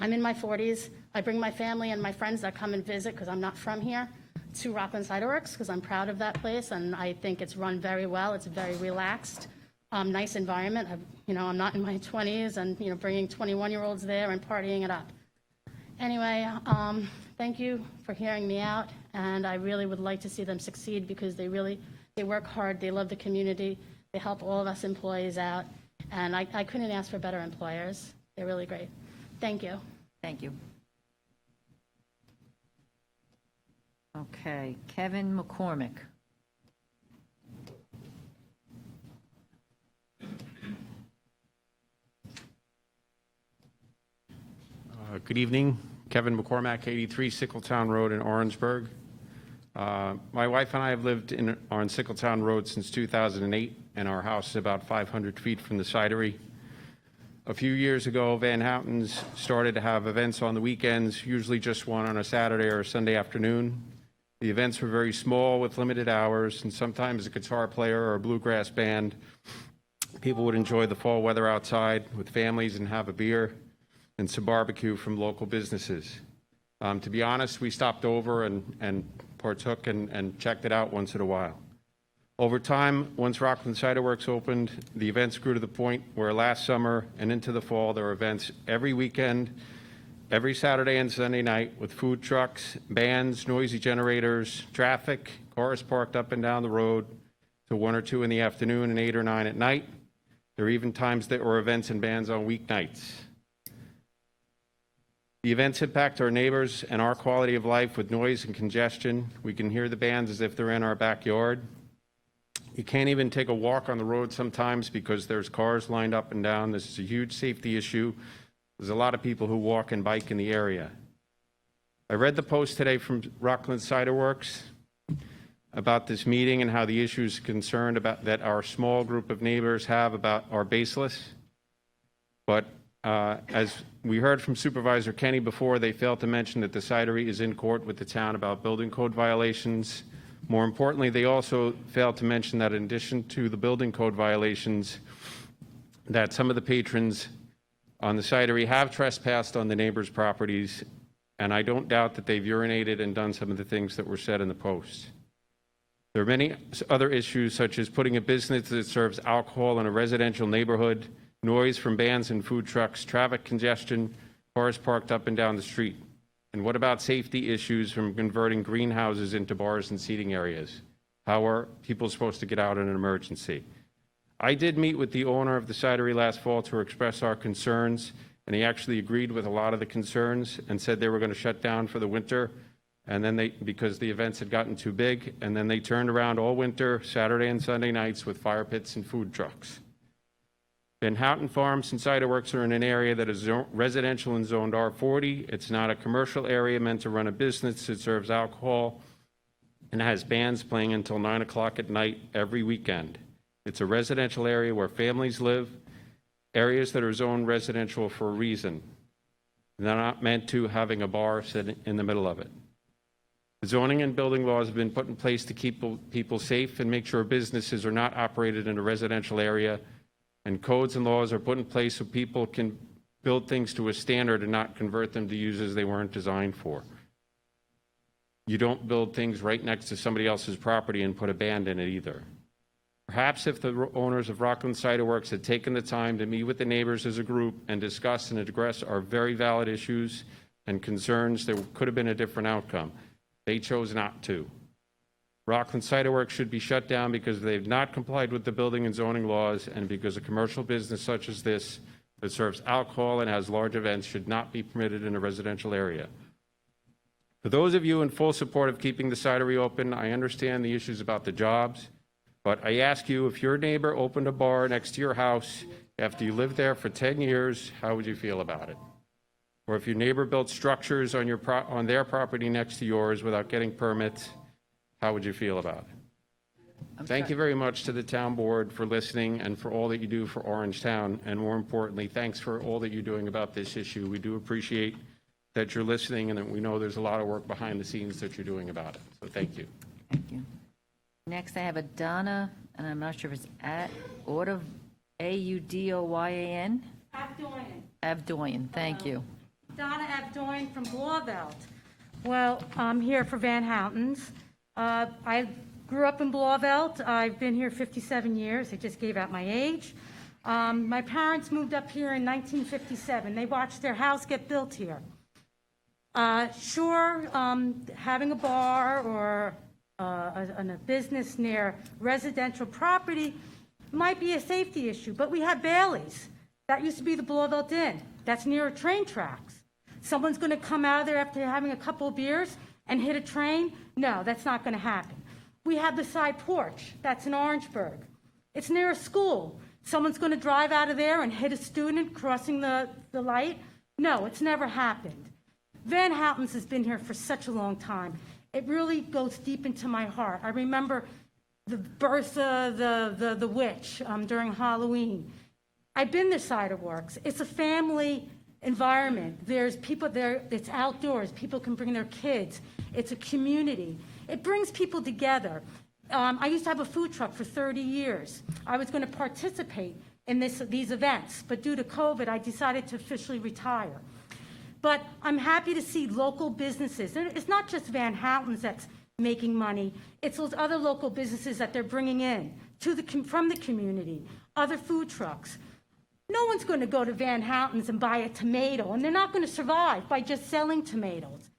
in my 40s. I bring my family and my friends that come and visit, because I'm not from here, to Rockland Cider Works, because I'm proud of that place, and I think it's run very well. It's very relaxed, nice environment. I'm not in my 20s and, bringing 21-year-olds there and partying it up. Anyway, thank you for hearing me out, and I really would like to see them succeed, because they work hard, they love the community, they help all of us employees out, and I couldn't ask for better employers. They're really great. Thank you. Thank you. Okay, Kevin McCormick. Good evening. Kevin McCormack, 83 Sickletown Road in Orangeburg. My wife and I have lived on Sickletown Road since 2008, and our house is about 500 feet from the cidery. A few years ago, Van Houten's started to have events on the weekends, usually just one on a Saturday or a Sunday afternoon. The events were very small with limited hours, and sometimes a guitar player or a bluegrass band. People would enjoy the fall weather outside with families and have a beer and some barbecue from local businesses. To be honest, we stopped over and partook and checked it out once in a while. Over time, once Rockland Cider Works opened, the events grew to the point where last summer and into the fall, there were events every weekend, every Saturday and Sunday night with food trucks, bands, noisy generators, traffic, cars parked up and down the road till 1 or 2 in the afternoon and 8 or 9 at night. There were even times that were events and bands on weeknights. The events impact our neighbors and our quality of life with noise and congestion. We can hear the bands as if they're in our backyard. You can't even take a walk on the road sometimes because there's cars lined up and down. This is a huge safety issue. There's a lot of people who walk and bike in the area. I read the post today from Rockland Cider Works about this meeting and how the issues concerned about that our small group of neighbors have about are baseless. But as we heard from Supervisor Kenny before, they failed to mention that the cidery is in court with the town about building code violations. More importantly, they also failed to mention that in addition to the building code violations, that some of the patrons on the cidery have trespassed on the neighbors' properties, and I don't doubt that they've urinated and done some of the things that were said in the post. There are many other issues, such as putting a business that serves alcohol in a residential neighborhood, noise from bands and food trucks, traffic congestion, cars parked up and down the street. And what about safety issues from converting greenhouses into bars and seating areas? How are people supposed to get out in an emergency? I did meet with the owner of the cidery last fall to express our concerns, and he actually agreed with a lot of the concerns and said they were going to shut down for the winter, and then because the events had gotten too big, and then they turned around all winter, Saturday and Sunday nights with fire pits and food trucks. Van Houten Farms and Cider Works are in an area that is residential and zoned R40. It's not a commercial area meant to run a business. It serves alcohol and has bands playing until 9 o'clock at night every weekend. It's a residential area where families live, areas that are zoned residential for a reason. They're not meant to having a bar sitting in the middle of it. The zoning and building laws have been put in place to keep people safe and make sure businesses are not operated in a residential area, and codes and laws are put in place so people can build things to a standard and not convert them to uses they weren't designed for. You don't build things right next to somebody else's property and put a band in it either. Perhaps if the owners of Rockland Cider Works had taken the time to meet with the neighbors as a group and discuss and address our very valid issues and concerns, there could have been a different outcome. They chose not to. Rockland Cider Works should be shut down because they've not complied with the building and zoning laws, and because a commercial business such as this that serves alcohol and has large events should not be permitted in a residential area. For those of you in full support of keeping the cidery open, I understand the issues about the jobs, but I ask you, if your neighbor opened a bar next to your house after you lived there for 10 years, how would you feel about it? Or if your neighbor built structures on their property next to yours without getting permits, how would you feel about it? Thank you very much to the town board for listening and for all that you do for Orangetown, and more importantly, thanks for all that you're doing about this issue. We do appreciate that you're listening, and that we know there's a lot of work behind the scenes that you're doing about it. So thank you. Thank you. Next, I have a Donna, and I'm not sure if it's Audoyan. Avdoyan, thank you. Donna Avdoyan from Blauvelt. Well, I'm here for Van Houten's. I grew up in Blauvelt. I've been here 57 years. I just gave out my age. My parents moved up here in 1957. They watched their house get built here. Sure, having a bar or a business near residential property might be a safety issue, but we have Bailey's. That used to be the Blauvelt Inn. That's near train tracks. Someone's going to come out of there after having a couple of beers and hit a train? No, that's not going to happen. We have the side porch. That's in Orangeburg. It's near a school. Someone's going to drive out of there and hit a student crossing the light? No, it's never happened. Van Houten's has been here for such a long time. It really goes deep into my heart. I remember the birth of the witch during Halloween. I've been to Cider Works. It's a family environment. There's people there, it's outdoors. People can bring their kids. It's a community. It brings people together. I used to have a food truck for 30 years. I was going to participate in these events, but due to COVID, I decided to officially retire. But I'm happy to see local businesses. It's not just Van Houten's that's making money. It's those other local businesses that they're bringing in from the community, other food trucks. No one's going to go to Van Houten's and buy a tomato, and they're not going to survive by just selling tomatoes.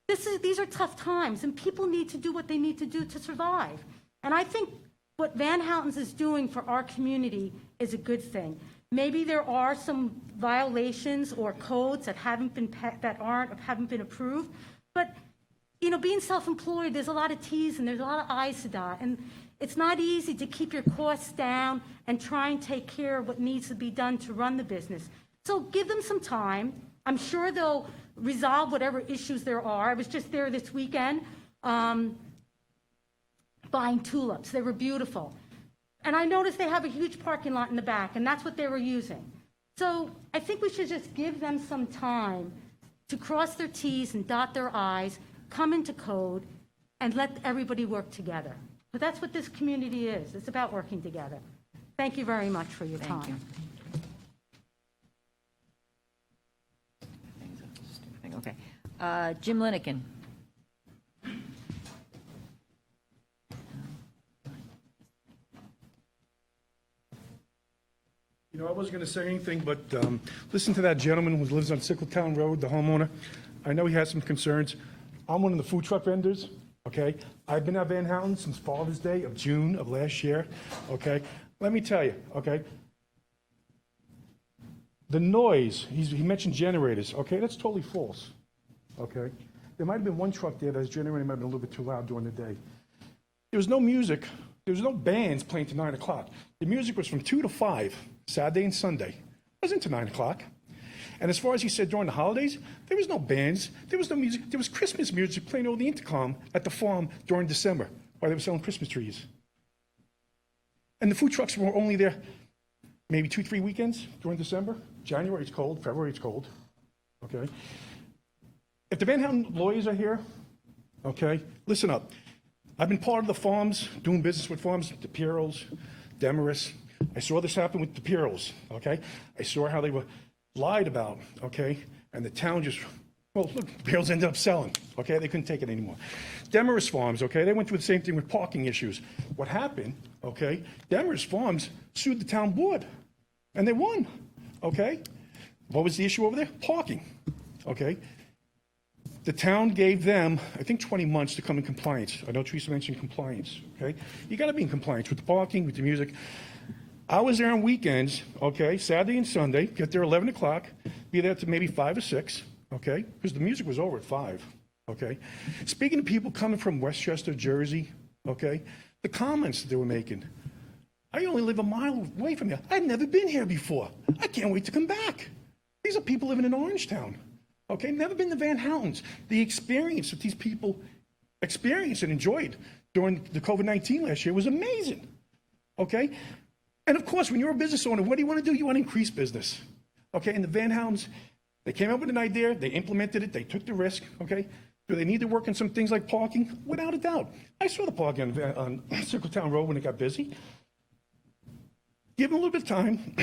These are tough times, and people need to do what they need to do to survive. And I think what Van Houten's is doing for our community is a good thing. Maybe there are some violations or codes that haven't been approved, but being self-employed, there's a lot of T's and there's a lot of I's to dot, and it's not easy to keep your costs down and try and take care of what needs to be done to run the business. So give them some time. I'm sure they'll resolve whatever issues there are. I was just there this weekend buying tulips. They were beautiful. And I noticed they have a huge parking lot in the back, and that's what they were using. So I think we should just give them some time to cross their T's and dot their I's, come into code, and let everybody work together. But that's what this community is. It's about working together. Thank you very much for your time. Thank you. Okay. Jim Lenahan. I wasn't going to say anything, but listen to that gentleman who lives on Sickletown Road, the homeowner. I know he has some concerns. I'm one of the food truck vendors, okay? I've been at Van Houten since Father's Day of June of last year, okay? Let me tell you, okay? The noise, he mentioned generators, okay? That's totally false, okay? There might have been one truck there that's generator might have been a little bit too loud during the day. There was no music. There was no bands playing to 9 o'clock. The music was from 2 to 5, Saturday and Sunday. It wasn't to 9 o'clock. And as far as he said during the holidays, there was no bands. There was no music. There was Christmas music playing over the intercom at the farm during December while they were selling Christmas trees. And the food trucks were only there maybe 2-3 weekends during December. January it's cold. February it's cold. Okay? If the Van Houten lawyers are here, okay, listen up. I've been part of the farms, doing business with farms, the Piros, Demarest. I saw this happen with the Piros, okay? I saw how they were lied about, okay? And the town just, well, look, the Piros ended up selling, okay? They couldn't take it anymore. Demarest Farms, okay? They went through the same thing with parking issues. What happened, okay? Demarest Farms sued the town board, and they won, okay? What was the issue over there? Parking, okay? The town gave them, I think, 20 months to come in compliance. I know Teresa mentioned compliance, okay? You gotta be in compliance with the parking, with the music. I was there on weekends, okay, Saturday and Sunday, get there 11 o'clock, be there to maybe 5 or 6, okay? Because the music was over at 5, okay? Speaking to people coming from Westchester, Jersey, okay? The comments that they were making. I only live a mile away from here. I've never been here before. I can't wait to come back. These are people living in Orangetown. Okay, never been to Van Houten's. The experience that these people experienced and enjoyed during the COVID-19 last year was amazing. Okay, and of course, when you're a business owner, what do you want to do? You want to increase business. Okay, and the Van Houten's, they came up with an idea, they implemented it, they took the risk. Okay, do they need to work on some things like parking? Without a doubt. I saw the parking on Sickletown Road when it got busy. Give them a little bit of time,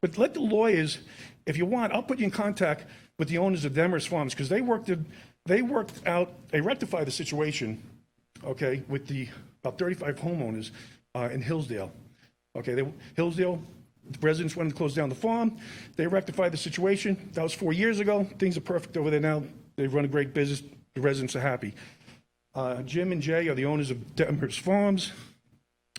but let the lawyers, if you want, I'll put you in contact with the owners of Demarest Farms, because they rectified the situation, okay, with the about 35 homeowners in Hillsdale. Okay, Hillsdale, the residents wanted to close down the farm. They rectified the situation. That was 4 years ago. Things are perfect over there now. They run a great business. The residents are happy. Jim and Jay are the owners of Demarest Farms.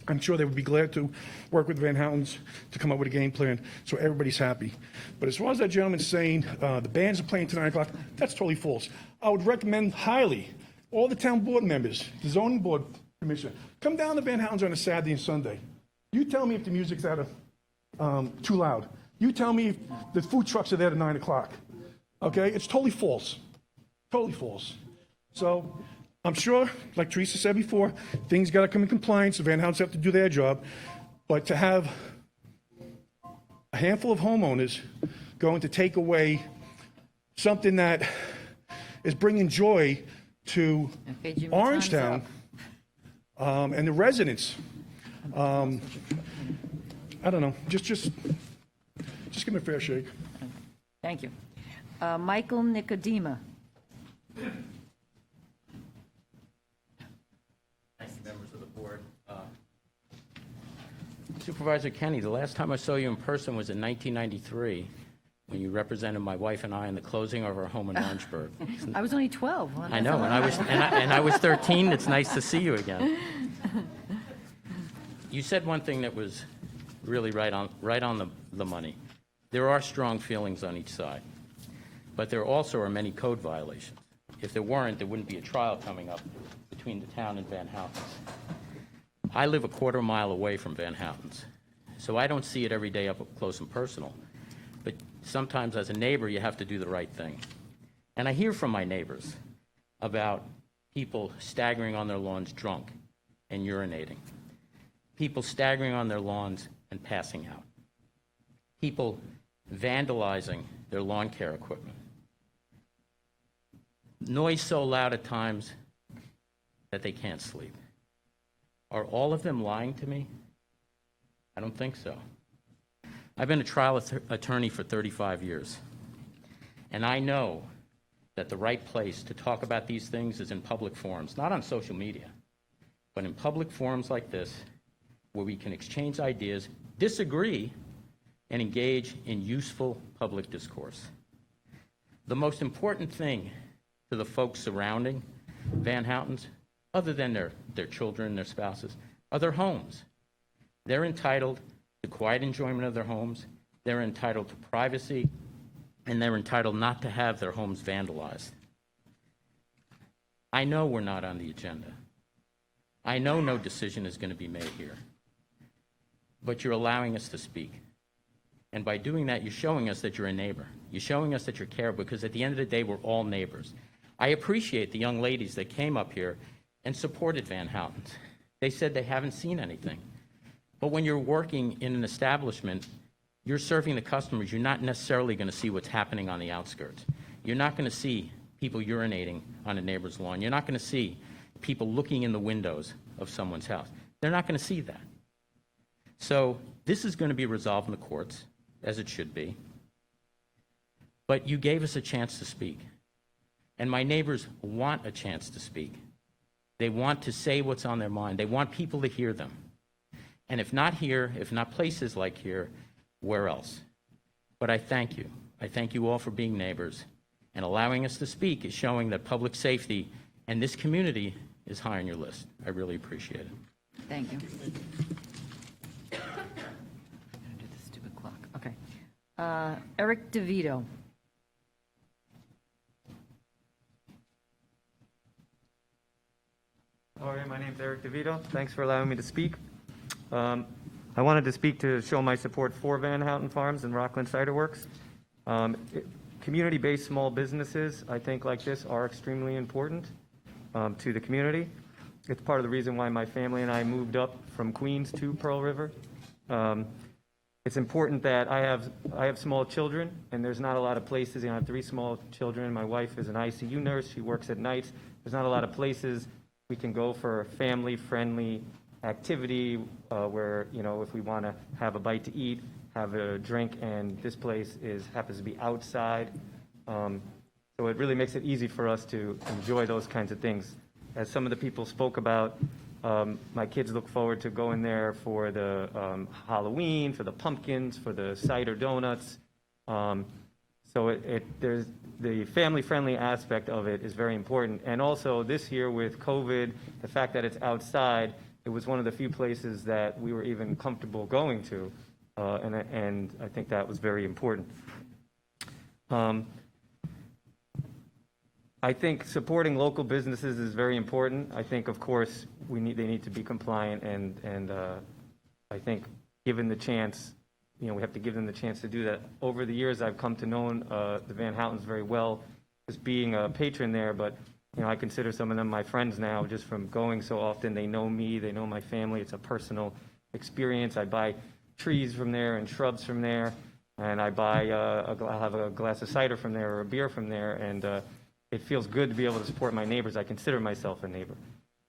I'm sure they would be glad to work with Van Houten's to come up with a game plan so everybody's happy. But as far as that gentleman saying the bands are playing to 9 o'clock, that's totally false. I would recommend highly all the town board members, the zoning board commissioner, come down to Van Houten's on a Saturday and Sunday. You tell me if the music's too loud. You tell me if the food trucks are there at 9 o'clock. Okay? It's totally false. Totally false. So I'm sure, like Teresa said before, things got to come in compliance. The Van Houten's have to do their job. But to have a handful of homeowners going to take away something that is bringing joy to Orangetown and the residents, I don't know, just give me a fair shake. Thank you. Michael Nicodema. Supervisor Kenny, the last time I saw you in person was in 1993, when you represented my wife and I in the closing of our home in Orangeburg. I was only 12. I know, and I was 13. It's nice to see you again. You said one thing that was really right on the money. There are strong feelings on each side, but there also are many code violations. If there weren't, there wouldn't be a trial coming up between the town and Van Houten's. I live a quarter mile away from Van Houten's, so I don't see it every day up close and personal. But sometimes as a neighbor, you have to do the right thing. And I hear from my neighbors about people staggering on their lawns drunk and urinating, people staggering on their lawns and passing out, people vandalizing their lawn care equipment, noise so loud at times that they can't sleep. Are all of them lying to me? I don't think so. I've been a trial attorney for 35 years, and I know that the right place to talk about these things is in public forums, not on social media, but in public forums like this, where we can exchange ideas, disagree, and engage in useful public discourse. The most important thing to the folks surrounding Van Houten's, other than their children, their spouses, are their homes. They're entitled to quiet enjoyment of their homes, they're entitled to privacy, and they're entitled not to have their homes vandalized. I know we're not on the agenda. I know no decision is going to be made here. But you're allowing us to speak. And by doing that, you're showing us that you're a neighbor. You're showing us that you care, because at the end of the day, we're all neighbors. I appreciate the young ladies that came up here and supported Van Houten's. They said they haven't seen anything. But when you're working in an establishment, you're serving the customers. You're not necessarily going to see what's happening on the outskirts. You're not going to see people urinating on a neighbor's lawn. You're not going to see people looking in the windows of someone's house. They're not going to see that. So this is going to be resolved in the courts, as it should be. But you gave us a chance to speak. And my neighbors want a chance to speak. They want to say what's on their mind. They want people to hear them. And if not here, if not places like here, where else? But I thank you. I thank you all for being neighbors. And allowing us to speak is showing that public safety and this community is high on your list. I really appreciate it. Thank you. I'm gonna do the stupid clock. Okay. Eric DeVito. All right, my name's Eric DeVito. Thanks for allowing me to speak. I wanted to speak to show my support for Van Houten Farms and Rockland Cider Works. Community-based small businesses, I think, like this are extremely important to the community. It's part of the reason why my family and I moved up from Queens to Pearl River. It's important that I have small children, and there's not a lot of places. I have 3 small children. My wife is an ICU nurse. She works at nights. There's not a lot of places we can go for a family-friendly activity where, if we want to have a bite to eat, have a drink, and this place happens to be outside. So it really makes it easy for us to enjoy those kinds of things. As some of the people spoke about, my kids look forward to going there for the Halloween, for the pumpkins, for the cider donuts. So there's the family-friendly aspect of it is very important. And also this year with COVID, the fact that it's outside, it was one of the few places that we were even comfortable going to. And I think that was very important. I think supporting local businesses is very important. I think, of course, they need to be compliant, and I think given the chance, we have to give them the chance to do that. Over the years, I've come to know the Van Houten's very well, just being a patron there, but I consider some of them my friends now, just from going so often. They know me, they know my family. It's a personal experience. I buy trees from there and shrubs from there, and I buy, I'll have a glass of cider from there or a beer from there, and it feels good to be able to support my neighbors. I consider myself a neighbor.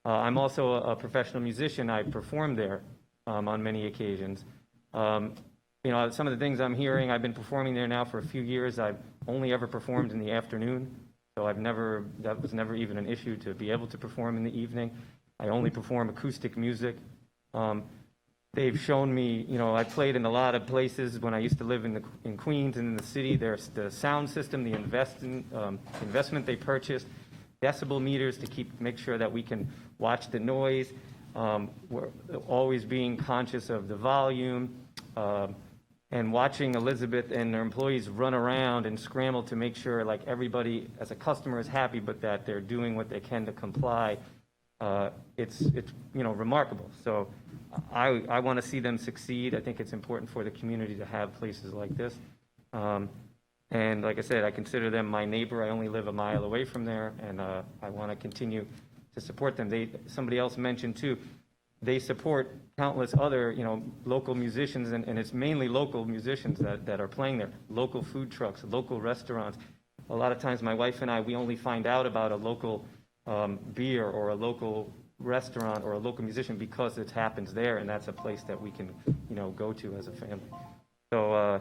I'm also a professional musician. I performed there on many occasions. Some of the things I'm hearing, I've been performing there now for a few years. I've only ever performed in the afternoon, so that was never even an issue to be able to perform in the evening. I only perform acoustic music. They've shown me, I played in a lot of places when I used to live in Queens and in the city. There's the sound system, the investment they purchased, decibel meters to make sure that we can watch the noise. We're always being conscious of the volume, and watching Elizabeth and their employees run around and scramble to make sure like everybody as a customer is happy, but that they're doing what they can to comply. It's remarkable. So I want to see them succeed. I think it's important for the community to have places like this. And like I said, I consider them my neighbor. I only live a mile away from there, and I want to continue to support them. Somebody else mentioned too, they support countless other, local musicians, and it's mainly local musicians that are playing there. Local food trucks, local restaurants. A lot of times my wife and we only find out about a local beer or a local restaurant or a local musician because it happens there, and that's a place that we can, go to as a family. So,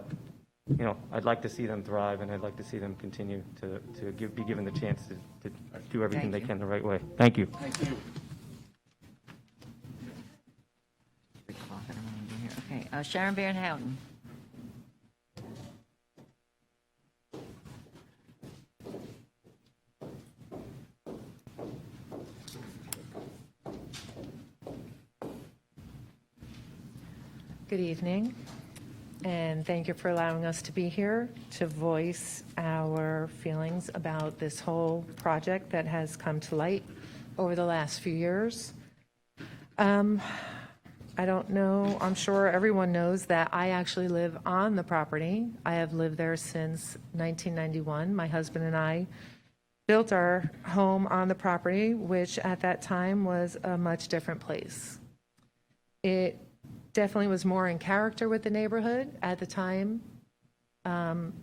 I'd like to see them thrive, and I'd like to see them continue to be given the chance to do everything they can the right way. Thank you. Thank you. Okay, Sharon Van Houten. Good evening, and thank you for allowing us to be here to voice our feelings about this whole project that has come to light over the last few years. I don't know, I'm sure everyone knows that I actually live on the property. I have lived there since 1991. My husband and I built our home on the property, which at that time was a much different place. It definitely was more in character with the neighborhood. At the time, Van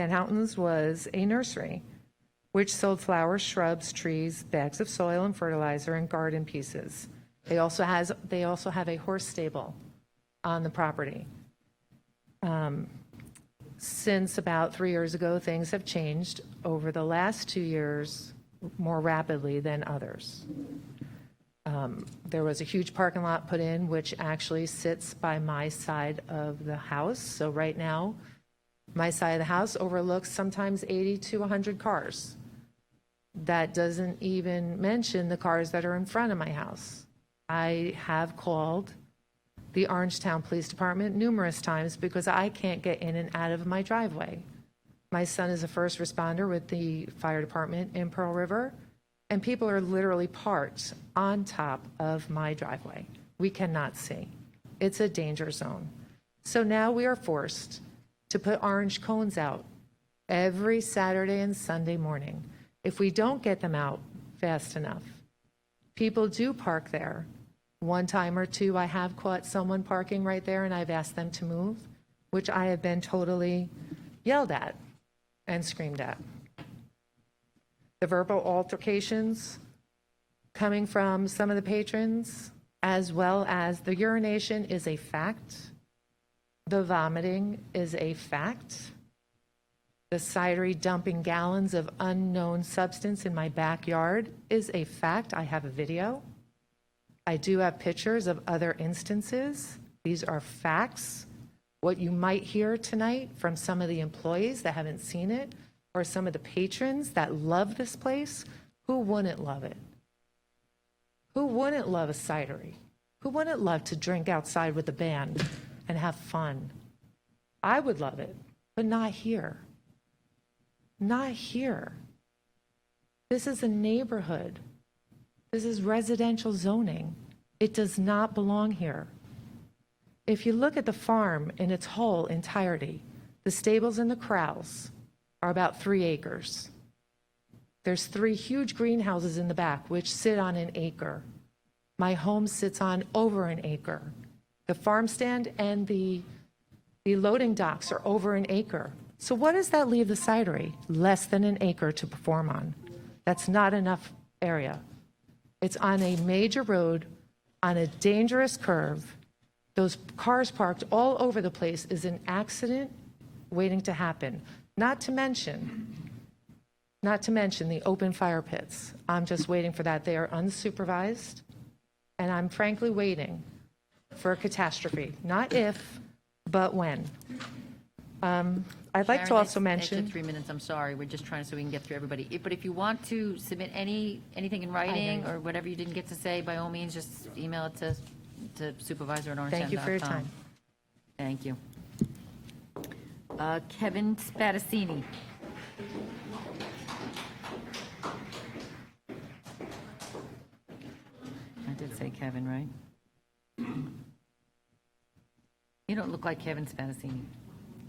Houten's was a nursery, which sold flowers, shrubs, trees, bags of soil and fertilizer, and garden pieces. They also have a horse stable on the property. Since about 3 years ago, things have changed over the last 2 years more rapidly than others. There was a huge parking lot put in, which actually sits by my side of the house. So right now, my side of the house overlooks sometimes 80 to 100 cars. That doesn't even mention the cars that are in front of my house. I have called the Orangetown Police Department numerous times because I can't get in and out of my driveway. My son is a first responder with the fire department in Pearl River, and people are literally parked on top of my driveway. We cannot see. It's a danger zone. So now we are forced to put orange cones out every Saturday and Sunday morning. If we don't get them out fast enough, people do park there. One time or two, I have caught someone parking right there, and I've asked them to move, which I have been totally yelled at and screamed at. The verbal altercations coming from some of the patrons, as well as the urination, is a fact. The vomiting is a fact. The cidery dumping gallons of unknown substance in my backyard is a fact. I have a video. I do have pictures of other instances. These are facts. What you might hear tonight from some of the employees that haven't seen it, or some of the patrons that love this place, who wouldn't love it? Who wouldn't love a cidery? Who wouldn't love to drink outside with a band and have fun? I would love it, but not here. Not here. This is a neighborhood. This is residential zoning. It does not belong here. If you look at the farm in its whole entirety, the stables and the corrals are about 3 acres. There's 3 huge greenhouses in the back, which sit on an acre. My home sits on over an acre. The farm stand and the loading docks are over an acre. So what does that leave the cidery? Less than an acre to perform on. That's not enough area. It's on a major road, on a dangerous curve. Those cars parked all over the place is an accident waiting to happen. Not to mention the open fire pits. I'm just waiting for that. They are unsupervised, and I'm frankly waiting for a catastrophe. Not if, but when. I'd like to Sharon, also it mention. took 3 minutes, I'm sorry, we're just trying so we can get through everybody. But if you want to submit anything in writing or whatever you didn't get to say, by all means, just email it to supervisor@orangetown.com. Thank you for your time. Thank you. Kevin Spadassini. I did say Kevin, right? You don't look like Kevin Spadassini.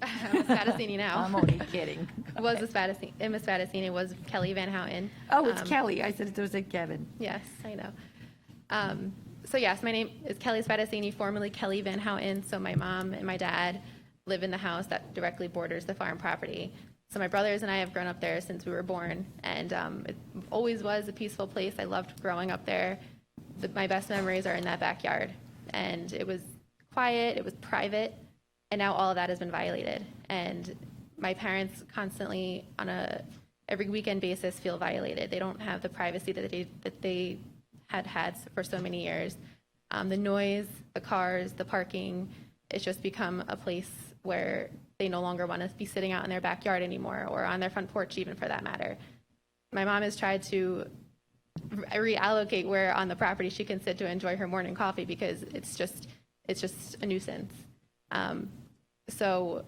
I'm a Spadassini now. I'm only kidding. Was a Spadassini. I'm a Spadassini. Was Kelly Van Houten. Oh, it's Kelly. I said it was Kevin. Yes, I know. So yes, my name is Kelly Spadassini, formerly Kelly Van Houten. So my mom and my dad live in the house that directly borders the farm property. So my brothers and I have grown up there since we were born, and it always was a peaceful place. I loved growing up there. My best memories are in that backyard, and it was quiet, it was private, and now all of that has been violated. And my parents constantly, on every weekend basis, feel violated. They don't have the privacy that they had for so many years. The noise, the cars, the parking, it's just become a place where they no longer want to be sitting out in their backyard anymore, or on their front porch even, for that matter. My mom has tried to reallocate where on the property she can sit to enjoy her morning coffee, because it's just a nuisance. So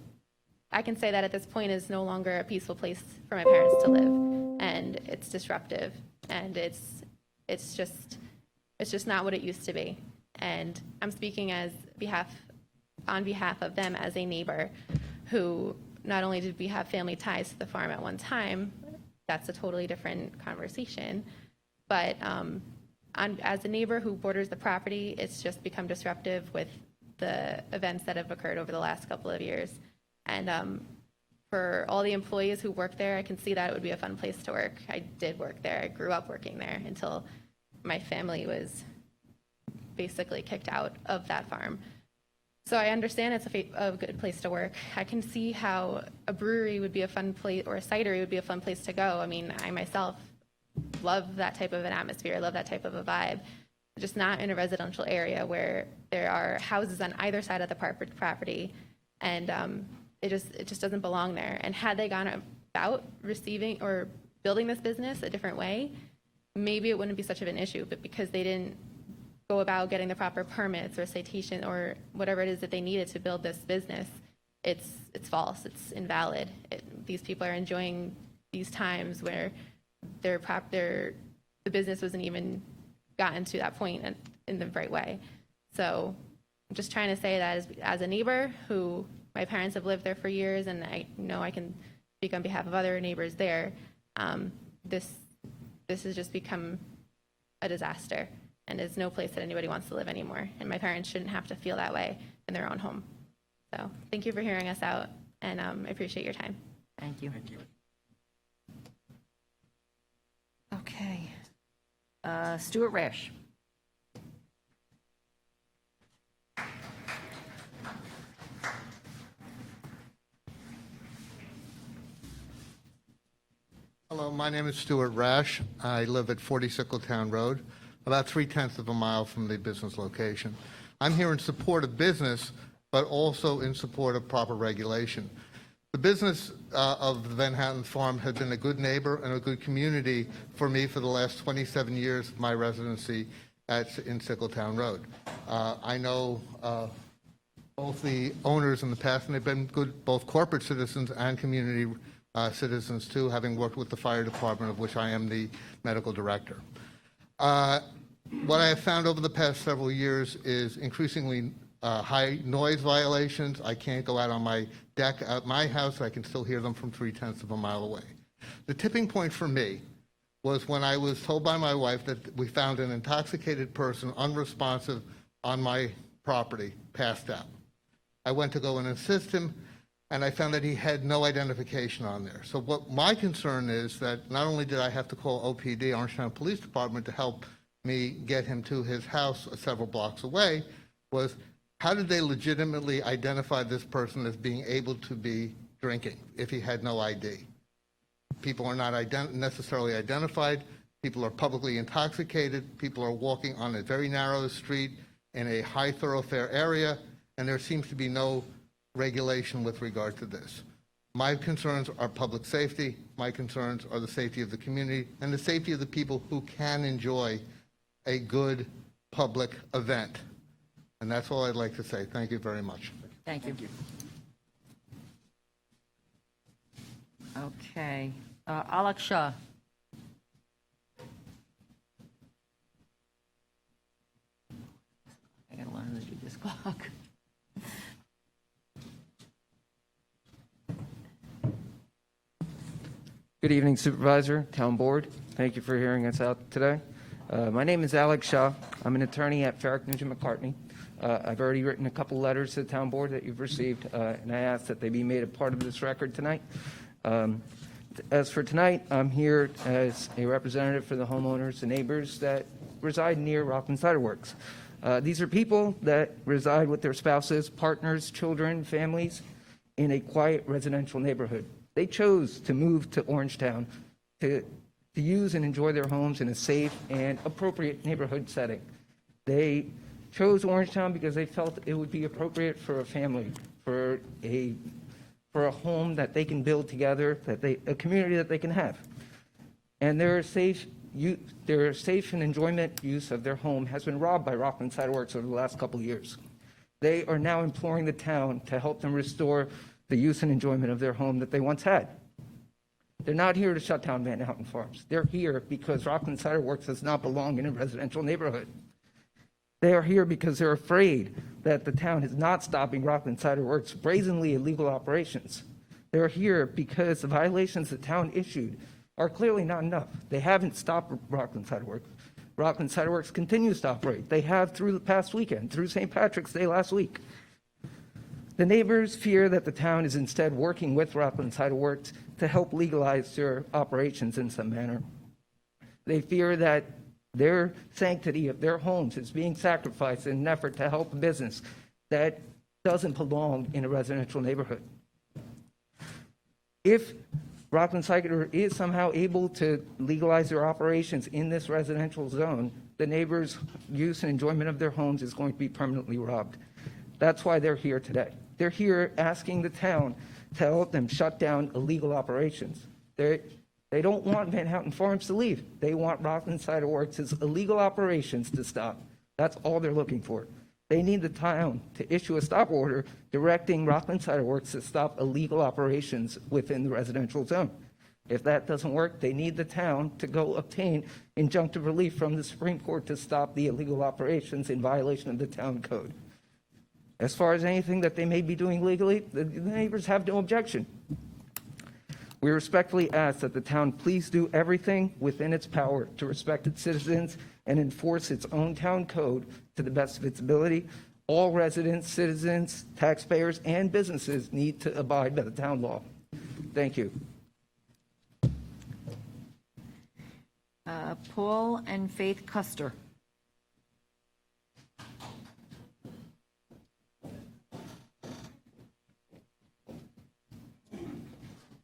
I can say that at this point is no longer a peaceful place for my parents to live, and it's disruptive, and it's just not what it used to be. And I'm speaking on behalf of them as a neighbor who, not only did we have family ties to the farm at one time, that's a totally different conversation, but as a neighbor who borders the property, it's just become disruptive with the events that have occurred over the last couple of years. And for all the employees who work there, I can see that it would be a fun place to work. I did work there. I grew up working there until my family was basically kicked out of that farm. So I understand it's a good place to work. I can see how a brewery would be a fun place, or a cidery would be a fun place to go. I mean, I myself love that type of an atmosphere. I love that type of a vibe. Just not in a residential area where there are houses on either side of the property, and it just doesn't belong there. And had they gone about receiving or building this business a different way, maybe it wouldn't be such of an issue. But because they didn't go about getting the proper permits or citation or whatever it is that they needed to build this business, it's false. It's invalid. These people are enjoying these times where the business wasn't even gotten to that point in the right way. So I'm just trying to say that as a neighbor who, my parents have lived there for years, and I know I can speak on behalf of other neighbors there, this has just become a disaster, and is no place that anybody wants to live anymore. And my parents shouldn't have to feel that way in their own home. So thank you for hearing us out, and I appreciate your time. Thank you. Okay. Stuart Rash. Hello, my name is Stuart Rash. I live at 40 Sickletown Road, about 3/10 of a mile from the business location. I'm here in support of business, but also in support of proper regulation. The business of the Van Houten Farm has been a good neighbor and a good community for me for the last 27 years of my residency in Sickletown Road. I know both the owners in the past, and they've been good, both corporate citizens and community citizens too, having worked with the fire department, of which I am the medical director. What I have found over the past several years is increasingly high noise violations. I can't go out on my deck at my house. I can still hear them from 3/10 of a mile away. The tipping point for me was when I was told by my wife that we found an intoxicated person unresponsive on my property, passed out. I went to go and assist him, and I found that he had no identification on there. So what my concern is that not only did I have to call OPD, Orangetown Police Department, to help me get him to his house several blocks away, was how did they legitimately identify this person as being able to be drinking if he had no ID? People are not necessarily identified. People are publicly intoxicated. People are walking on a very narrow street in a high thoroughfare area, and there seems to be no regulation with regard to this. My concerns are public safety. My concerns are the safety of the community and the safety of the people who can enjoy a good public event. And that's all I'd like to say. Thank you very much. Thank you. Okay. Alak Shah. I gotta learn to do this clock. Good evening, Supervisor, Town Board. Thank you for hearing us out today. My name is Alex Shaw. I'm an attorney at Farrick Nugent McCartney. I've already written a couple letters to the Town Board that you've received, and I ask that they be made a part of this record tonight. As for tonight, I'm here as a representative for the homeowners and neighbors that reside near Rockland Cider Works. These are people that reside with their spouses, partners, children, families in a quiet residential neighborhood. They chose to move to Orangetown to use and enjoy their homes in a safe and appropriate neighborhood setting. They chose Orangetown because they felt it would be appropriate for a family, for a home that they can build together, a community that they can have. And their safe and enjoyment use of their home has been robbed by Rockland Cider Works over the last couple of years. They are now imploring the town to help them restore the use and enjoyment of their home that they once had. They're not here to shut down Van Houten Farms. They're here because Rockland Cider Works does not belong in a residential neighborhood. They are here because they're afraid that the town is not stopping Rockland Cider Works' brazenly illegal operations. They're here because the violations the town issued are clearly not enough. They haven't stopped Rockland Cider Works. Rockland Cider Works continues to operate. They have through the past weekend, through St. Patrick's Day last week. The neighbors fear that the town is instead working with Rockland Cider Works to help legalize their operations in some manner. They fear that their sanctity of their homes is being sacrificed in an effort to help a business that doesn't belong in a residential neighborhood. If Rockland Cider is somehow able to legalize their operations in this residential zone, the neighbors' use and enjoyment of their homes is going to be permanently robbed. That's why they're here today. They're here asking the town to help them shut down illegal operations. They don't want Van Houten Farms to leave. They want Rockland Cider Works' illegal operations to stop. That's all they're looking for. They need the town to issue a stop order directing Rockland Cider Works to stop illegal operations within the residential zone. If that doesn't work, they need the town to go obtain injunctive relief from the Supreme Court to stop the illegal operations in violation of the town code. As far as anything that they may be doing legally, the neighbors have no objection. We respectfully ask that the town please do everything within its power to respect its citizens and enforce its own town code to the best of its ability. All residents, citizens, taxpayers, and businesses need to abide by the town law. Thank you. Paul and Faith Custer.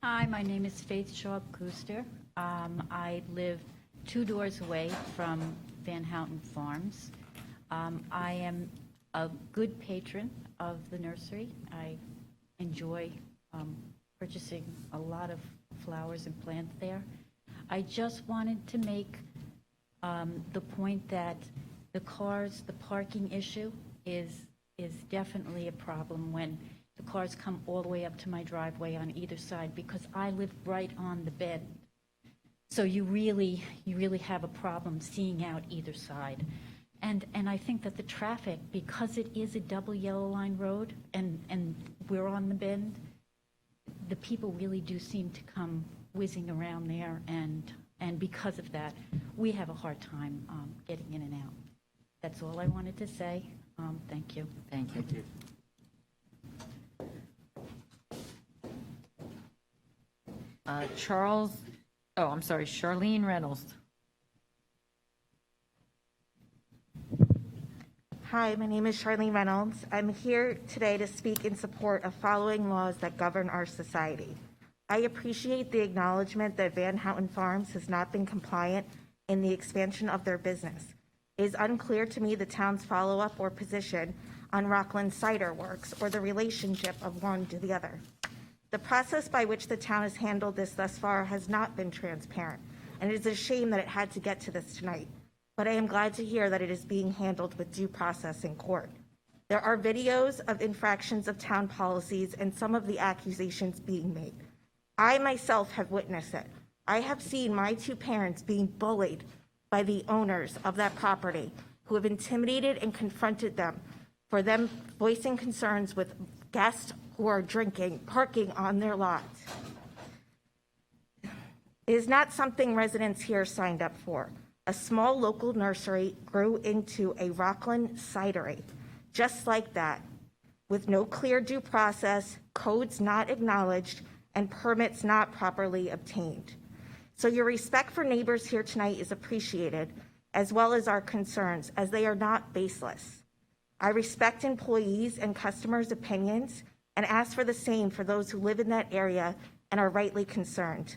Hi, my name is Faith Shaw-Kuster. I live 2 doors away from Van Houten Farms. I am a good patron of the nursery. I enjoy purchasing a lot of flowers and plants there. I just wanted to make the point that the parking issue is definitely a problem when the cars come all the way up to my driveway on either side, because I live right on the bend. So you really have a problem seeing out either side. And I think that the traffic, because it is a double yellow line road and we're on the bend, the people really do seem to come whizzing around there, and because of that, we have a hard time getting in and out. That's all I wanted to say. Thank you. Thank you. Charlene Reynolds. Hi, my name is Charlene Reynolds. I'm here today to speak in support of following laws that govern our society. I appreciate the acknowledgement that Van Houten Farms has not been compliant in the expansion of their business. It is unclear to me the town's follow-up or position on Rockland Cider Works or the relationship of one to the other. The process by which the town has handled this thus far has not been transparent, and it is a shame that it had to get to this tonight. But I am glad to hear that it is being handled with due process in court. There are videos of infractions of town policies and some of the accusations being made. I myself have witnessed it. I have seen my two parents being bullied by the owners of that property who have intimidated and confronted them for them voicing concerns with guests who are drinking, parking on their lots. It is not something residents here signed up for. A small local nursery grew into a Rockland cidery, just like that, with no clear due process, codes not acknowledged, and permits not properly obtained. So your respect for neighbors here tonight is appreciated, as well as our concerns, as they are not baseless. I respect employees and customers' opinions and ask for the same for those who live in that area and are rightly concerned.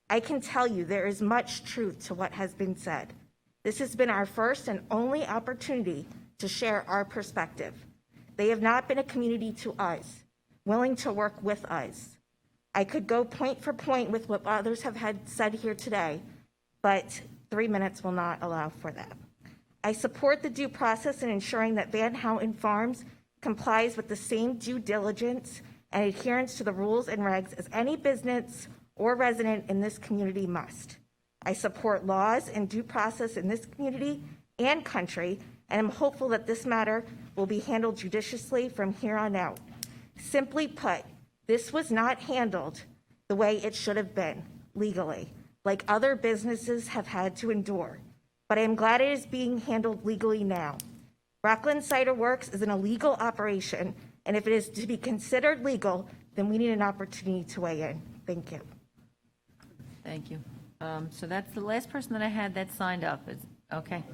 I can tell you there is much truth to what has been said. This has been our first and only opportunity to share our perspective. They have not been a community to us, willing to work with us. I could go point for point with what others have had said here today, but 3 minutes will not allow for that. I support the due process in ensuring that Van Houten Farms complies with the same due diligence and adherence to the rules and regs as any business or resident in this community must. I support laws and due process in this community and country, and am hopeful that this matter will be handled judiciously from here on out. Simply put, this was not handled the way it should have been, legally, like other businesses have had to endure. But I am glad it is being handled legally now. Rockland Cider Works is an illegal operation, and if it is to be considered legal, then we need an opportunity to weigh in. Thank you. Thank you. So that's the last person that I had that signed up. Okay.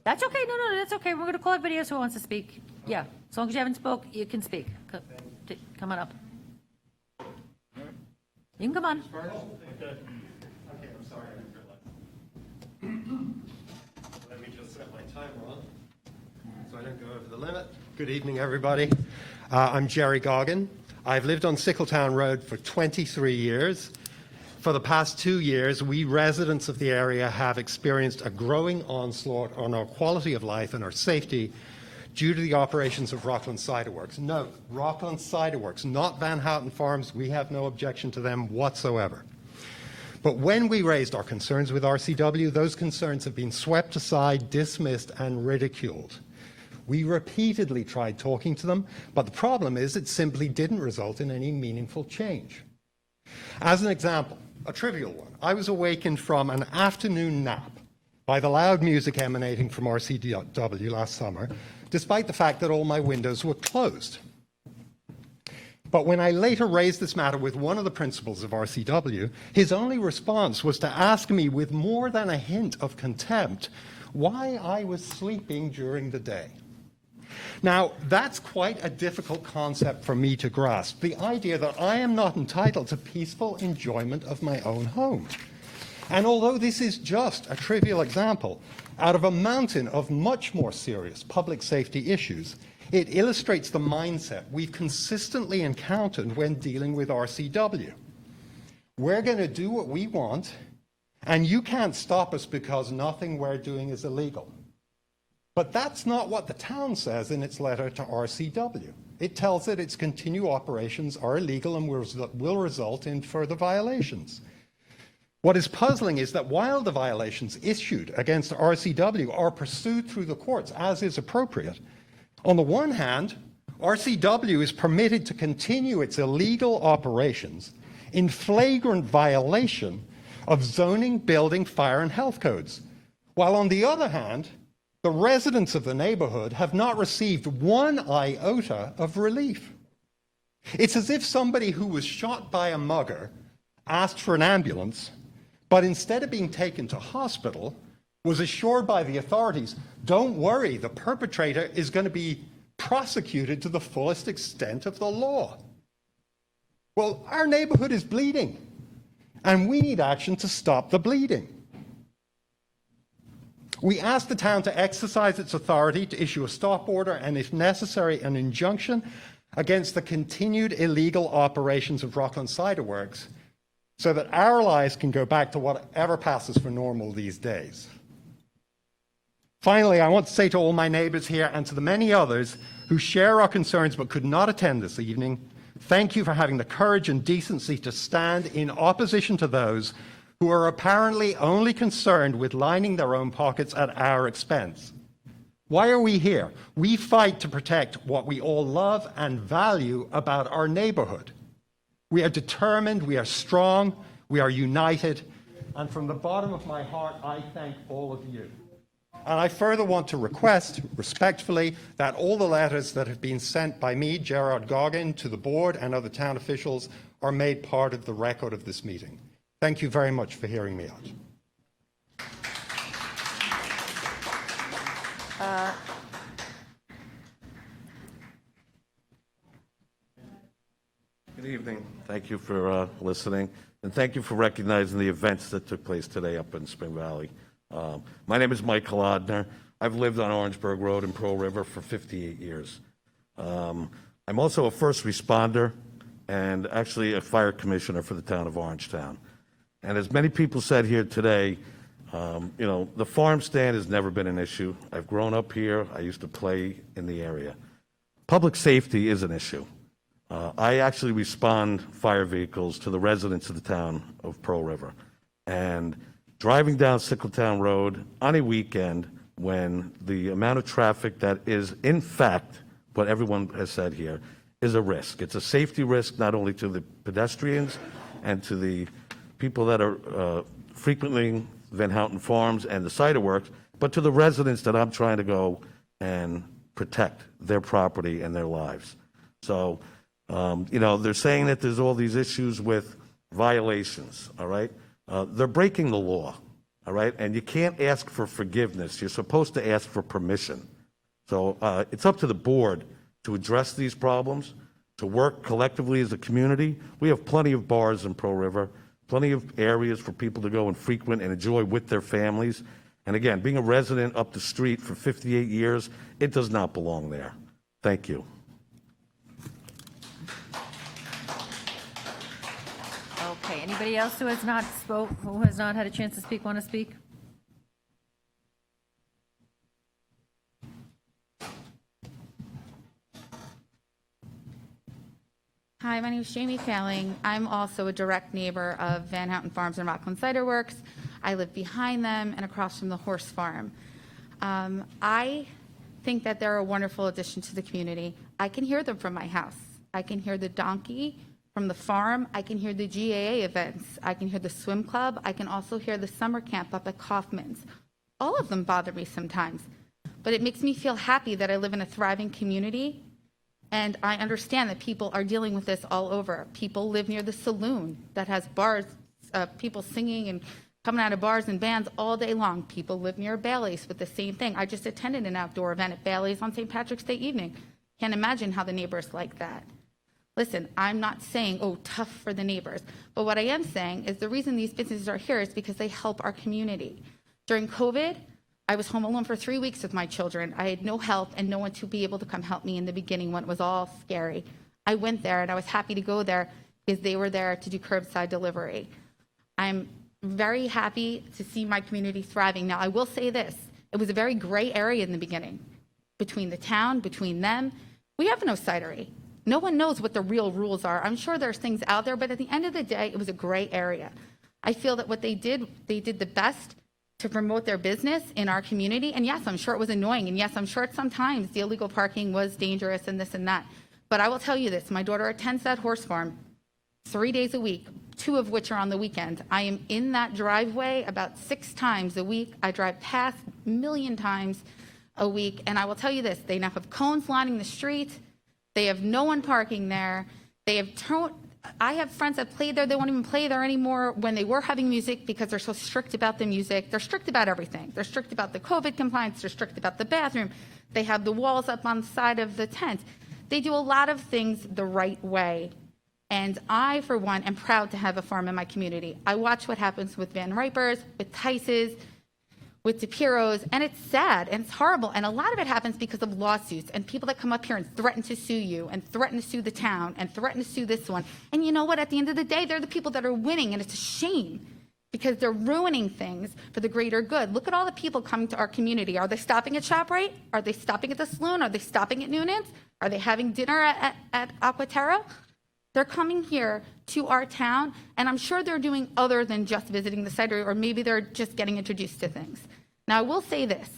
That's okay. No, that's okay. We're going to call everybody else who wants to speak. Yeah, as long as you haven't spoke, you can speak. Come on up. You can come on. Okay, I'm sorry, I didn't realize. Let me just set my timer on so I don't go over the limit. Good evening, everybody. I'm Jerry Goggin. I've lived on Sickletown Road for 23 years. For the past 2 years, we residents of the area have experienced a growing onslaught on our quality of life and our safety due to the operations of Rockland Cider Works. Note, Rockland Cider Works, not Van Houten Farms. We have no objection to them whatsoever. But when we raised our concerns with RCW, those concerns have been swept aside, dismissed, and ridiculed. We repeatedly tried talking to them, but the problem is it simply didn't result in any meaningful change. As an example, a trivial one, I was awakened from an afternoon nap by the loud music emanating from RCW last summer, despite the fact that all my windows were closed. But when I later raised this matter with one of the principals of RCW, his only response was to ask me with more than a hint of contempt why I was sleeping during the day. Now, that's quite a difficult concept for me to grasp, the idea that I am not entitled to peaceful enjoyment of my own home. And although this is just a trivial example, out of a mountain of much more serious public safety issues, it illustrates the mindset we've consistently encountered when dealing with RCW. We're going to do what we want, and you can't stop us because nothing we're doing is illegal. But that's not what the town says in its letter to RCW. It tells it its continued operations are illegal and will result in further violations. What is puzzling is that while the violations issued against RCW are pursued through the courts, as is appropriate, on the one hand, RCW is permitted to continue its illegal operations in flagrant violation of zoning, building, fire, and health codes, while on the other hand, the residents of the neighborhood have not received one iota of relief. It's as if somebody who was shot by a mugger asked for an ambulance, but instead of being taken to hospital, was assured by the authorities, don't worry, the perpetrator is going to be prosecuted to the fullest extent of the law. Well, our neighborhood is bleeding, and we need action to stop the bleeding. We ask the town to exercise its authority to issue a stop order and, if necessary, an injunction against the continued illegal operations of Rockland Cider Works so that our lives can go back to whatever passes for normal these days. Finally, I want to say to all my neighbours here and to the many others who share our concerns but could not attend this evening, thank you for having the courage and decency to stand in opposition to those who are apparently only concerned with lining their own pockets at our expense. Why are we here? We fight to protect what we all love and value about our neighborhood. We are determined, we are strong, we are united, and from the bottom of my heart, I thank all of you. And I further want to request, respectfully, that all the letters that have been sent by me, Gerard Goggin, to the board and other town officials are made part of the record of this meeting. Thank you very much for hearing me out. Good evening. Thank you for listening, and thank you for recognizing the events that took place today up in Spring Valley. My name is Michael Odner. I've lived on Orangeburg Road in Pearl River for 58 years. I'm also a first responder and actually a fire commissioner for the town of Orangetown. And as many people said here today, the farm stand has never been an issue. I've grown up here. I used to play in the area. Public safety is an issue. I actually respond fire vehicles to the residents of the town of Pearl River. And driving down Sickletown Road on a weekend when the amount of traffic that is, in fact, what everyone has said here, is a risk. It's a safety risk not only to the pedestrians and to the people that are frequenting Van Houten Farms and the cider works, but to the residents that I'm trying to go and protect their property and their lives. So, they're saying that there's all these issues with violations, all right? They're breaking the law, all right? And you can't ask for forgiveness. You're supposed to ask for permission. So it's up to the board to address these problems, to work collectively as a community. We have plenty of bars in Pearl River, plenty of areas for people to go and frequent and enjoy with their families. And again, being a resident up the street for 58 years, it does not belong there. Thank you. Okay, anybody else who has not had a chance to speak, want to speak? Hi, my name is Jamie Failing. I'm also a direct neighbor of Van Houten Farms and Rockland Cider Works. I live behind them and across from the horse farm. I think that they're a wonderful addition to the community. I can hear them from my house. I can hear the donkey from the farm. I can hear the GAA events. I can hear the swim club. I can also hear the summer camp up at Kaufman's. All of them bother me sometimes, but it makes me feel happy that I live in a thriving community. And I understand that people are dealing with this all over. People live near the saloon that has bars, people singing and coming out of bars and bands all day long. People live near Bailey's with the same thing. I just attended an outdoor event at Bailey's on St. Patrick's Day evening. Can't imagine how the neighbors like that. Listen, I'm not saying, oh, tough for the neighbors. But what I am saying is the reason these businesses are here is because they help our community. During COVID, I was home alone for 3 weeks with my children. I had no help and no one to be able to come help me in the beginning when it was all scary. I went there and I was happy to go there because they were there to do curbside delivery. I'm very happy to see my community thriving. Now, I will say this. It was a very gray area in the beginning between the town, between them. We have no cidery. No one knows what the real rules are. I'm sure there's things out there, but at the end of the day, it was a gray area. I feel that what they did the best to promote their business in our community. And yes, I'm sure it was annoying. And yes, I'm sure sometimes the illegal parking was dangerous and this and that. But I will tell you this, my daughter attends that horse farm 3 days a week, 2 of which are on the weekend. I am in that driveway about 6 times a week. I drive past 1 million times a week. And I will tell you this, they now have cones lining the street. They have no one parking there. I have friends that played there. They won't even play there anymore when they were having music because they're so strict about the music. They're strict about everything. They're strict about the COVID compliance. They're strict about the bathroom. They have the walls up on the side of the tent. They do a lot of things the right way. And I, for one, am proud to have a farm in my community. I watch what happens with Van Ripers, with Tice's, with DePiero's, and it's sad and it's horrible. And a lot of it happens because of lawsuits and people that come up here and threaten to sue you and threaten to sue the town and threaten to sue this one. And you know what? At the end of the day, they're the people that are winning, and it's a shame because they're ruining things for the greater good. Look at all the people coming to our community. Are they stopping at ShopRite? Are they stopping at the saloon? Are they stopping at Noonan's? Are they having dinner at Aquaterra? They're coming here to our town, and I'm sure they're doing other than just visiting the cidery, or maybe they're just getting introduced to things. Now, I will say this.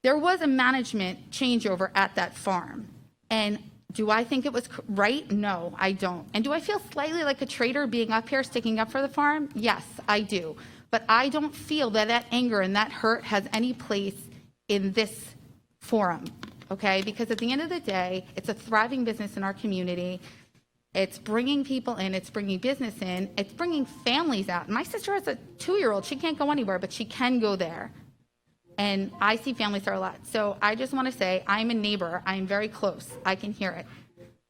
There was a management changeover at that farm, and do I think it was right? No, I don't. And do I feel slightly like a traitor being up here sticking up for the farm? Yes, I do. But I don't feel that that anger and that hurt has any place in this forum, okay? Because at the end of the day, it's a thriving business in our community. It's bringing people in, it's bringing business in, it's bringing families out. My sister has a 2-year-old. She can't go anywhere, but she can go there. And I see families there a lot. So I just want to say, I'm a neighbor. I'm very close. I can hear it.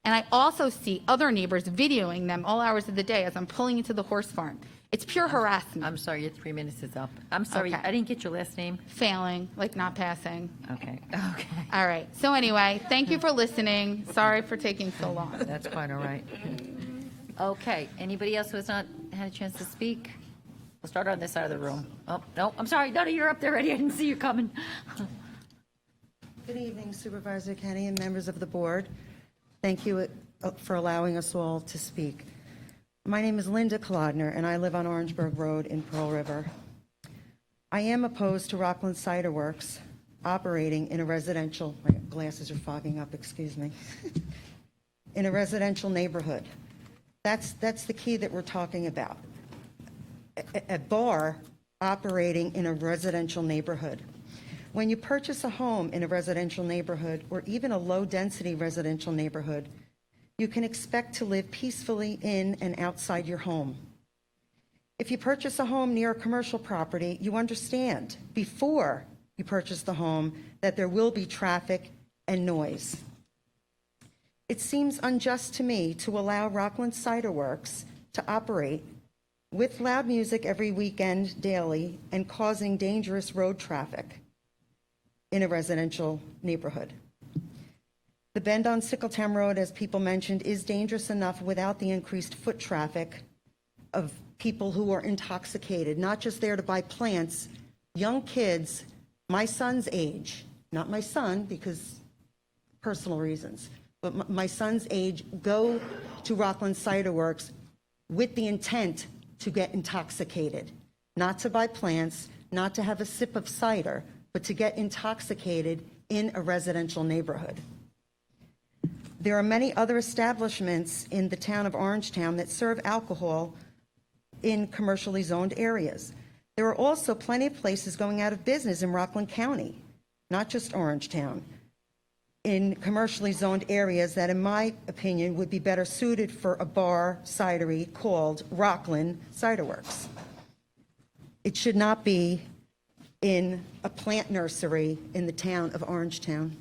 And I also see other neighbors videoing them all hours of the day as I'm pulling into the horse farm. It's pure harassment. I'm sorry, your 3 minutes is up. I'm sorry, Okay. I didn't get your last name. Failing, like not passing. Okay. All right. So anyway, thank you for listening. Sorry for taking so long. That's quite all right. Okay, anybody else who has not had a chance to speak? We'll start on this side of the room. Oh, no, I'm sorry, no, you're up there already. I didn't see you coming. Good evening, Supervisor Kenny and members of the board. Thank you for allowing us all to speak. My name is Linda Kolodner, and I live on Orangeburg Road in Pearl River. I am opposed to Rockland Cider Works operating in a residential, my glasses are fogging up, excuse me, in a residential neighborhood. That's the key that we're talking about. A bar operating in a residential neighborhood. When you purchase a home in a residential neighborhood or even a low-density residential neighborhood, you can expect to live peacefully in and outside your home. If you purchase a home near a commercial property, you understand before you purchase the home that there will be traffic and noise. It seems unjust to me to allow Rockland Cider Works to operate with loud music every weekend daily and causing dangerous road traffic in a residential neighborhood. The bend on Sickletown Road, as people mentioned, is dangerous enough without the increased foot traffic of people who are intoxicated, not just there to buy plants, young kids, my son's age, not my son because personal reasons, but my son's age go to Rockland Cider Works with the intent to get intoxicated, not to buy plants, not to have a sip of cider, but to get intoxicated in a residential neighborhood. There are many other establishments in the town of Orangetown that serve alcohol in commercially zoned areas. There are also plenty of places going out of business in Rockland County, not just Orangetown, in commercially zoned areas that, in my opinion, would be better suited for a bar cidery called Rockland Cider Works. It should not be in a plant nursery in the town of Orangetown.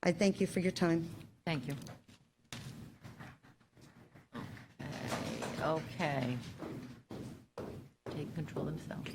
I thank you for your time. Thank you. Okay. Take control themselves.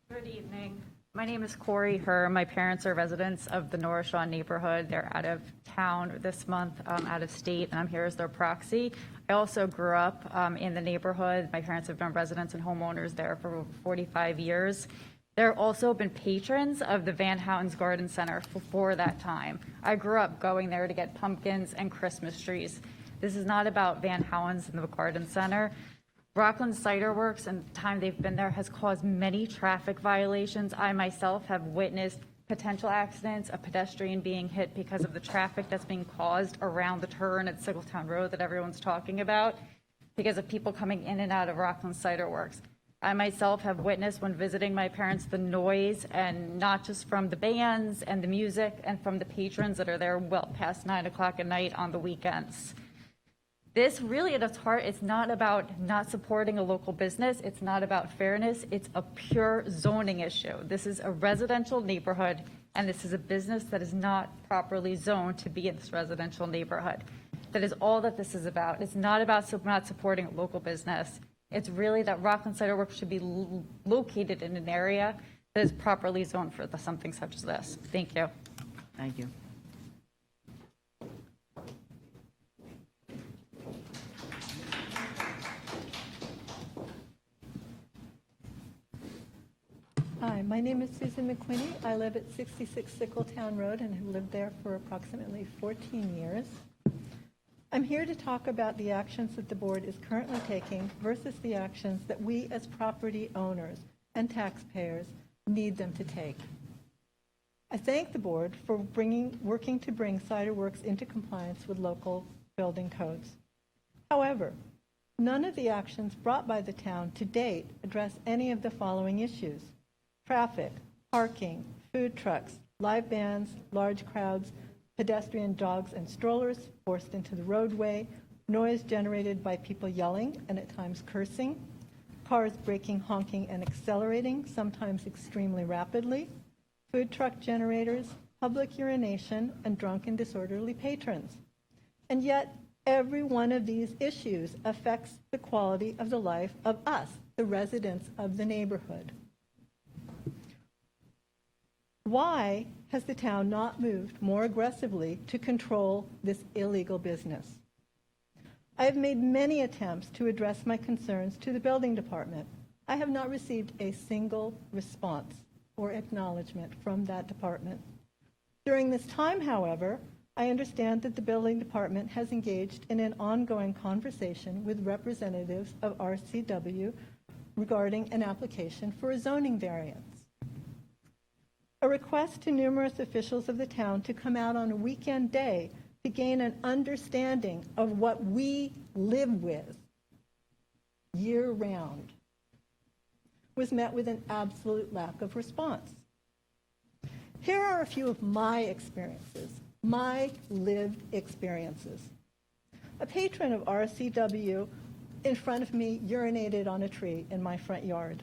Good evening. My name is Corey Herr. My parents are residents of the North Shore neighborhood. They're out of town this month, out of state, and I'm here as their proxy. I also grew up in the neighborhood. My parents have been residents and homeowners there for over 45 years. They've also been patrons of the Van Houten's Garden Center before that time. I grew up going there to get pumpkins and Christmas trees. This is not about Van Houten's and the Garden Center. Rockland Cider Works, and the time they've been there, has caused many traffic violations. I myself have witnessed potential accidents, a pedestrian being hit because of the traffic that's being caused around the turn at Sickletown Road that everyone's talking about, because of people coming in and out of Rockland Cider Works. I myself have witnessed, when visiting my parents, the noise, and not just from the bands and the music and from the patrons that are there well past 9 o'clock at night on the weekends. This really, at its heart, it's not about not supporting a local business. It's not about fairness. It's a pure zoning issue. This is a residential neighborhood, and this is a business that is not properly zoned to be in this residential neighborhood. That is all that this is about. It's not about not supporting a local business. It's really that Rockland Cider Works should be located in an area that is properly zoned for something such as this. Thank you. Thank you. Hi, my name is Susan Mcquinney. I live at 66 Sickletown Road and have lived there for approximately 14 years. I'm here to talk about the actions that the board is currently taking versus the actions that we as property owners and taxpayers need them to take. I thank the board for working to bring Cider Works into compliance with local building codes. However, none of the actions brought by the town to date address any of the following issues: traffic, parking, food trucks, live bands, large crowds, pedestrian dogs and strollers forced into the roadway, noise generated by people yelling and at times cursing, cars braking, honking, and accelerating, sometimes extremely rapidly, food truck generators, public urination, and drunk and disorderly patrons. And yet, every one of these issues affects the quality of the life of us, the residents of the neighborhood. Why has the town not moved more aggressively to control this illegal business? I have made many attempts to address my concerns to the building department. I have not received a single response or acknowledgement from that department. During this time, however, I understand that the building department has engaged in an ongoing conversation with representatives of RCW regarding an application for a zoning variance. A request to numerous officials of the town to come out on a weekend day to gain an understanding of what we live with year-round was met with an absolute lack of response. Here are a few of my experiences, my lived experiences. A patron of RCW in front of me urinated on a tree in my front yard.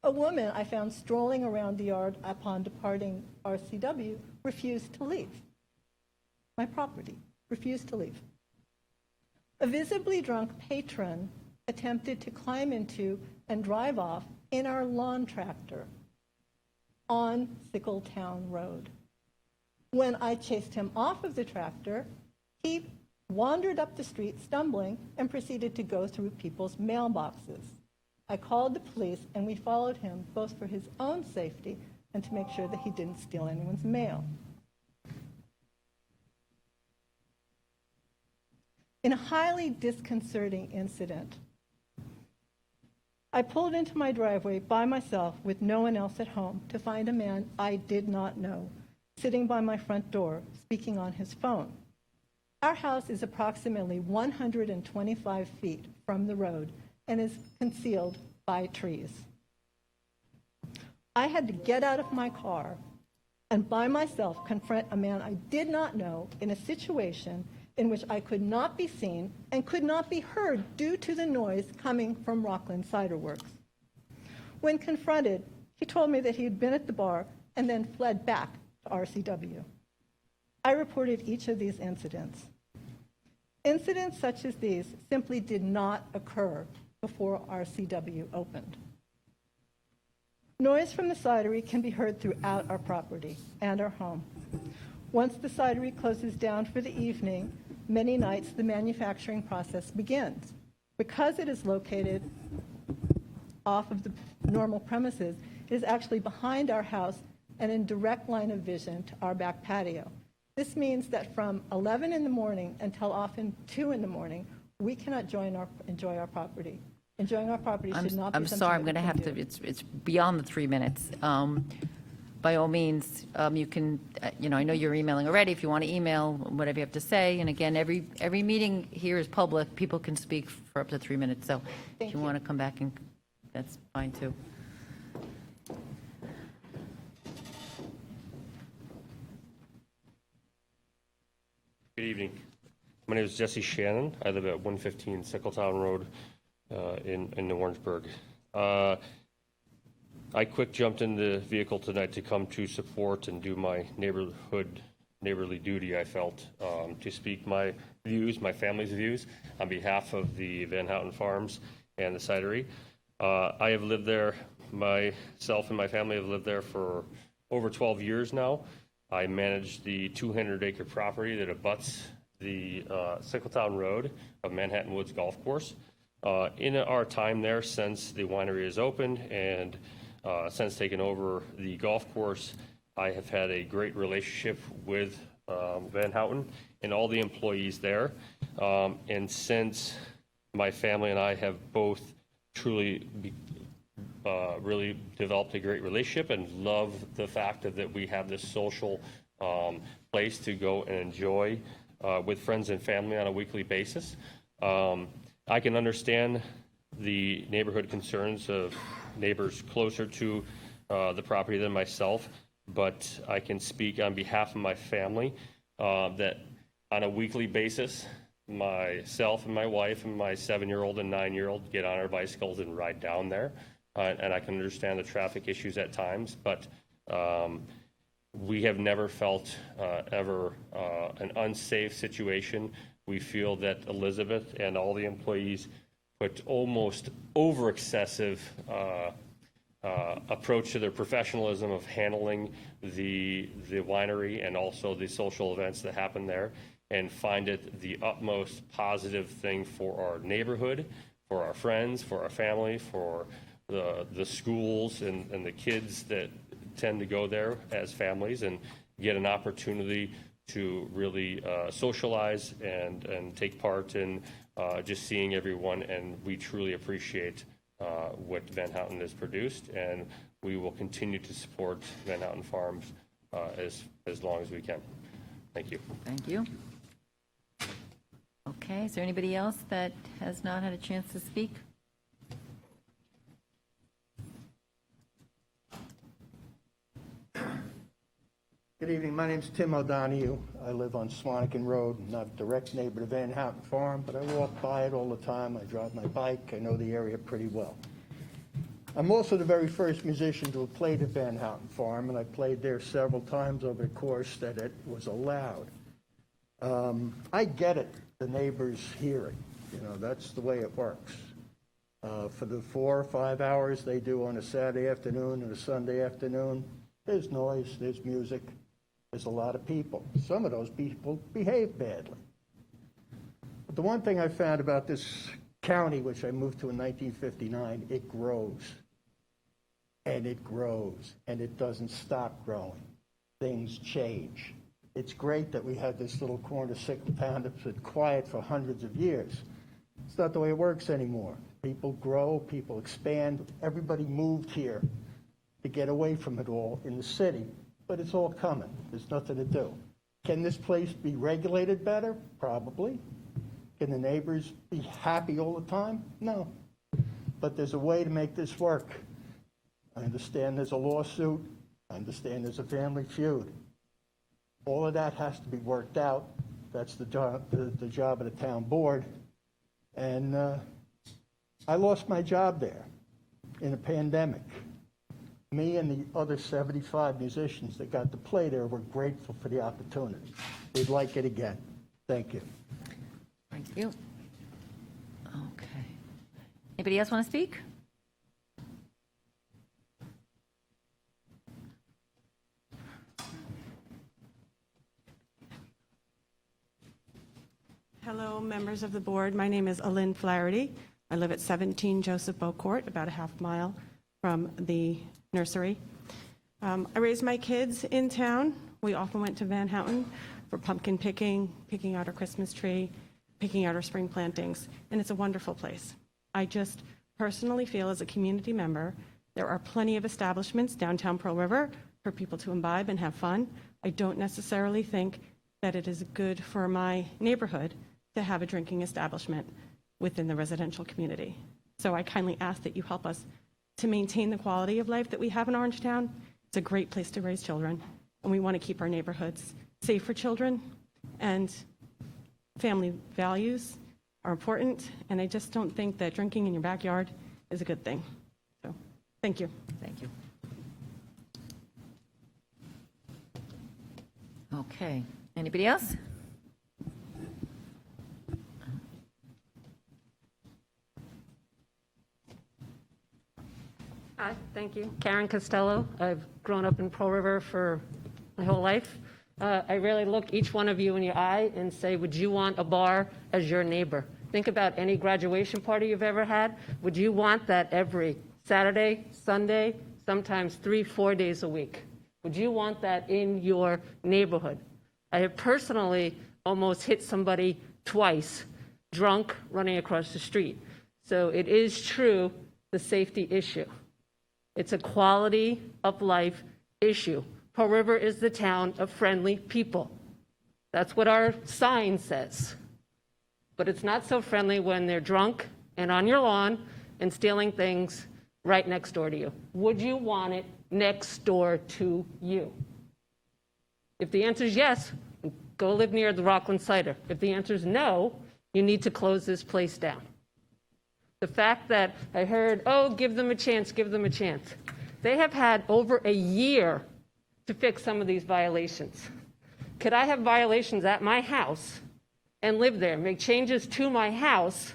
A woman I found strolling around the yard upon departing RCW refused to leave. My property, refused to leave. A visibly drunk patron attempted to climb into and drive off in our lawn tractor on Sickletown Road. When I chased him off of the tractor, he wandered up the street stumbling and proceeded to go through people's mailboxes. I called the police and we followed him both for his own safety and to make sure that he didn't steal anyone's mail. In a highly disconcerting incident, I pulled into my driveway by myself with no one else at home to find a man I did not know sitting by my front door speaking on his phone. Our house is approximately 125 feet from the road and is concealed by trees. I had to get out of my car and by myself confront a man I did not know in a situation in which I could not be seen and could not be heard due to the noise coming from Rockland Cider Works. When confronted, he told me that he had been at the bar and then fled back to RCW. I reported each of these incidents. Incidents such as these simply did not occur before RCW opened. Noise from the cidery can be heard throughout our property and our home. Once the cidery closes down for the evening, many nights the manufacturing process begins. Because it is located off of the normal premises, it is actually behind our house and in direct line of vision to our back patio. This means that from 11 in the morning until often 2 in the morning, we cannot enjoy our property. Enjoying our property should not be I'm something sorry, I'm that going to we have can to, do. it's beyond the 3 minutes. By all means, you can, I know you're emailing already. If you want to email, whatever you have to say. And again, every meeting here is public. People can speak for up to 3 minutes. So if you want to come back, and that's fine too. Good evening. My name is Jesse Shannon. I live at 115 Sickletown Road in Orangeburg. I quick jumped in the vehicle tonight to come to support and do my neighborhood neighborly duty I felt to speak my views, my family's views, on behalf of the Van Houten Farms and the cidery. I have lived there, myself and my family have lived there for over 12 years now. I manage the 200-acre property that abuts the Sickletown Road of Manhattan Woods Golf Course. In our time there, since the winery is opened and since taking over the golf course, I have had a great relationship with Van Houten and all the employees there. And since my family and I have both truly really developed a great relationship and love the fact that we have this social place to go and enjoy with friends and family on a weekly basis. I can understand the neighborhood concerns of neighbors closer to the property than myself, but I can speak on behalf of my family that on a weekly basis, myself and my wife and my 7-year-old and 9-year-old get on our bicycles and ride down there. And I can understand the traffic issues at times, but we have never felt ever an unsafe situation. We feel that Elizabeth and all the employees put almost over excessive approach to their professionalism of handling the winery and also the social events that happen there, and find it the utmost positive thing for our neighborhood, for our friends, for our family, for the schools and the kids that tend to go there as families and get an opportunity to really socialize and take part in just seeing everyone. And we truly appreciate what Van Houten has produced, and we will continue to support Van Houten Farms as long as we can. Thank you. Thank you. Okay, is there anybody else that has not had a chance to speak? Good evening. My name's Tim O'Donohue. I live on Swanigan Road, not a direct neighbor to Van Houten Farm, but I walk by it all the time. I drive my bike. I know the area pretty well. I'm also the very first musician to have played at Van Houten Farm, and I played there several times over the course that it was allowed. I get it, the neighbors hear it. You know, that's the way it works. For the 4 or 5 hours they do on a Saturday afternoon and a Sunday afternoon, there's noise, there's music. There's a lot of people. Some of those people behave badly. But the one thing I found about this county, which I moved to in 1959, it grows. And it grows. And it doesn't stop growing. Things change. It's great that we had this little corner of Sickletown that's been quiet for hundreds of years. It's not the way it works anymore. People grow, people expand. Everybody moved here to get away from it all in the city. But it's all coming. There's nothing to do. Can this place be regulated better? Probably. Can the neighbors be happy all the time? No. But there's a way to make this work. I understand there's a lawsuit. I understand there's a family feud. All of that has to be worked out. That's the job of the town board. And I lost my job there in a pandemic. Me and the other 75 musicians that got to play there were grateful for the opportunity. We'd like it again. Thank you. Thank you. Okay. Anybody else want to speak? Hello, members of the board. My name is Alyn Flaherty. I live at 17 Joseph Bow Court, about a half mile from the nursery. I raised my kids in town. We often went to Van Houten for pumpkin picking, picking out our Christmas tree, picking out our spring plantings, and it's a wonderful place. I just personally feel as a community member, there are plenty of establishments downtown Pearl River for people to imbibe and have fun. I don't necessarily think that it is good for my neighborhood to have a drinking establishment within the residential community. So I kindly ask that you help us to maintain the quality of life that we have in Orangetown. It's a great place to raise children, and we want to keep our neighborhoods safe for children, and family values are important, and I just don't think that drinking in your backyard is a good thing. So, thank you. Thank you. Okay. Okay, anybody else? Hi, thank you. Karen Costello. I've grown up in Pearl River for my whole life. I really look each one of you in your eye and say, would you want a bar as your neighbor? Think about any graduation party you've ever had. Would you want that every Saturday, Sunday, sometimes 3-4 days a week? Would you want that in your neighborhood? I have personally almost hit somebody twice, drunk, running across the street. So it is true, the safety issue. It's a quality of life issue. Pearl River is the town of friendly people. That's what our sign says. But it's not so friendly when they're drunk and on your lawn and stealing things right next door to you. Would you want it next door to you? If the answer is yes, go live near the Rockland Cider. If the answer is no, you need to close this place down. The fact that I heard, oh, give them a chance, give them a chance. They have had over a year to fix some of these violations. Could I have violations at my house and live there, make changes to my house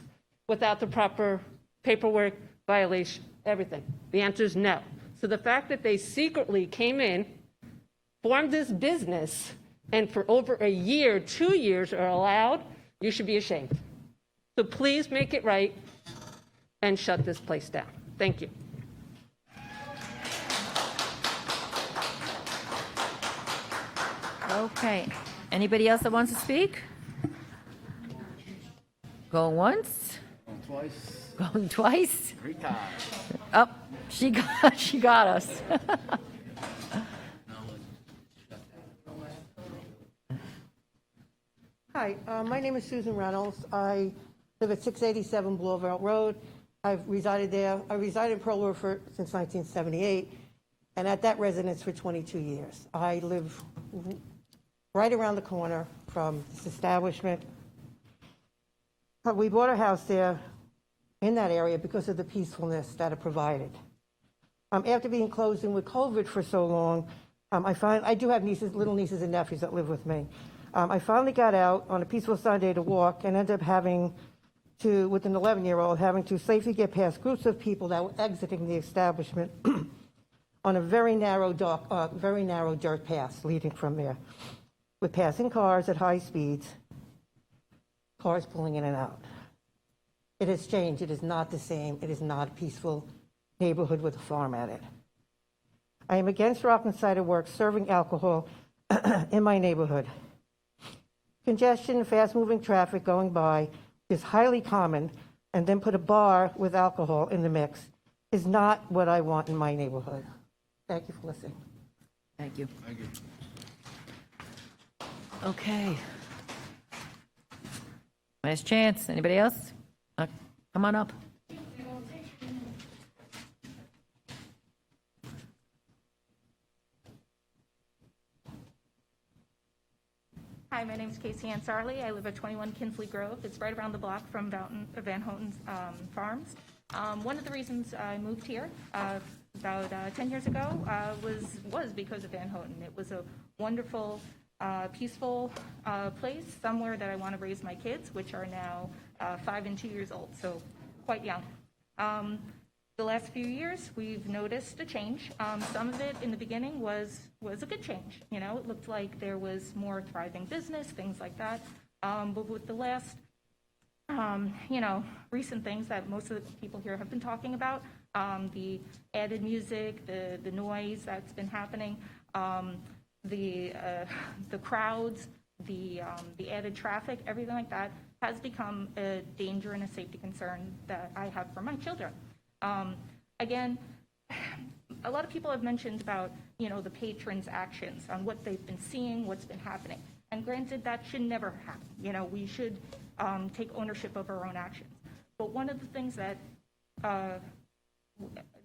without the proper paperwork, violation, everything? The answer is no. So the fact that they secretly came in, formed this business, and for over a year, 2 years are allowed, you should be ashamed. So please make it right and shut this place down. Thank you. Okay, anybody else that wants to speak? Going once? Going twice. Going twice? 3 times. Oh, she got us. Hi, my name is Susan Reynolds. I live at 687 Blauvelt Road. I've resided there. I resided in Pearl River since 1978, and at that residence for 22 years. I live right around the corner from this establishment. We bought a house there in that area because of the peacefulness that it provided. After being closed in with COVID for so long, I do have nieces, little nieces and nephews that live with me. I finally got out on a peaceful Sunday to walk and ended up having to, with an 11-year-old, having to safely get past groups of people that were exiting the establishment on a very narrow dirt path leading from there, with passing cars at high speeds, cars pulling in and out. It has changed. It is not the same. It is not a peaceful neighborhood with a farm at it. I am against Rockland Cider Works serving alcohol in my neighborhood. Congestion and fast-moving traffic going by is highly common, and then put a bar with alcohol in the mix is not what I want in my neighborhood. Thank you for listening. Thank you. Thank you. Okay. Last chance. Anybody else? Come on up. Hi, my name is Casey Ansarley. I live at 21 Kinsley Grove. It's right around the block from Van Houten's Farms. One of the reasons I moved here about 10 years ago was because of Van Houten. It was a wonderful, peaceful place, somewhere that I want to raise my kids, which are now 5 and 2 years old, so quite young. The last few years, we've noticed a change. Some of it in the beginning was a good change. You know, it looked like there was more thriving business, things like that. But with the last, recent things that most of the people here have been talking about, the added music, the noise that's been happening, the crowds, the added traffic, everything like that has become a danger and a safety concern that I have for my children. Again, a lot of people have mentioned about, the patrons' actions on what they've been seeing, what's been happening. And granted, that should never happen. We should take ownership of our own actions. But one of the things that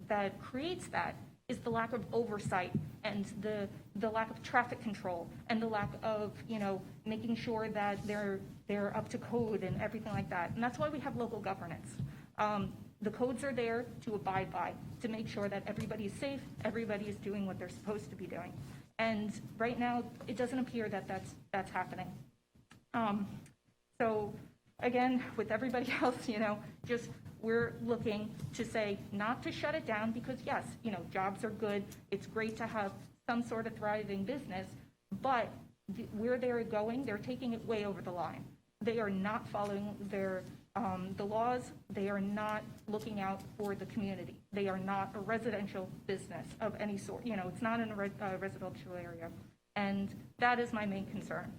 that creates that is the lack of oversight and the lack of traffic control and the lack of, making sure that they're up to code and everything like that. And that's why we have local governance. The codes are there to abide by, to make sure that everybody is safe, everybody is doing what they're supposed to be doing. And right now, it doesn't appear that that's happening. So again, with everybody else, just we're looking to say not to shut it down because yes, jobs are good. It's great to have some sort of thriving business, but where they're going, they're taking it way over the line. They are not following the laws. They are not looking out for the community. They are not a residential business of any sort. It's not in a residential area. And that is my main concern.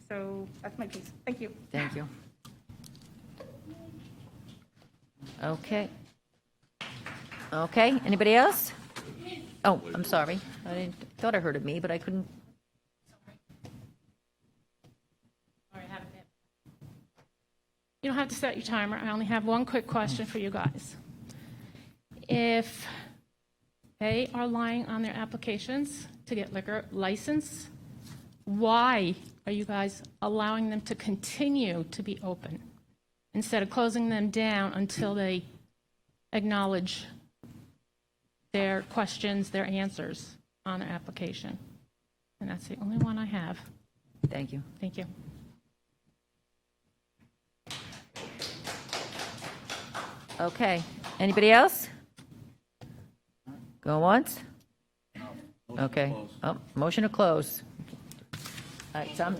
So that's my piece. Thank you. Thank you. Okay. Okay, anybody else? Oh, I'm sorry. Thought I heard of me, but I couldn't. You don't have to set your timer. I only have one quick question for you guys. If they are lying on their applications to get liquor license, why are you guys allowing them to continue to be open instead of closing them down until they acknowledge their questions, their answers on their application? And that's the only one I have. Thank you. Thank you. Okay, anybody else? Go once? Okay, motion to close. All right,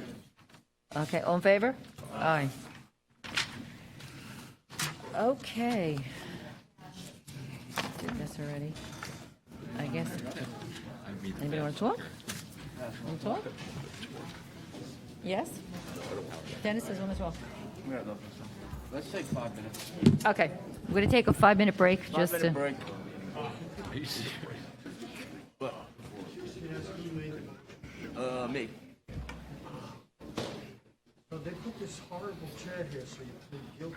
okay, all in favor? Aye. Okay. Did this already. I guess. Anybody want to talk? Want to talk? Yes? Dennis doesn't want to talk. Let's take 5 minutes. Okay, we're going to take a 5-minute break just to. 5-minute break. Are you serious? What? Me. So they put this horrible chair here so you plead guilty.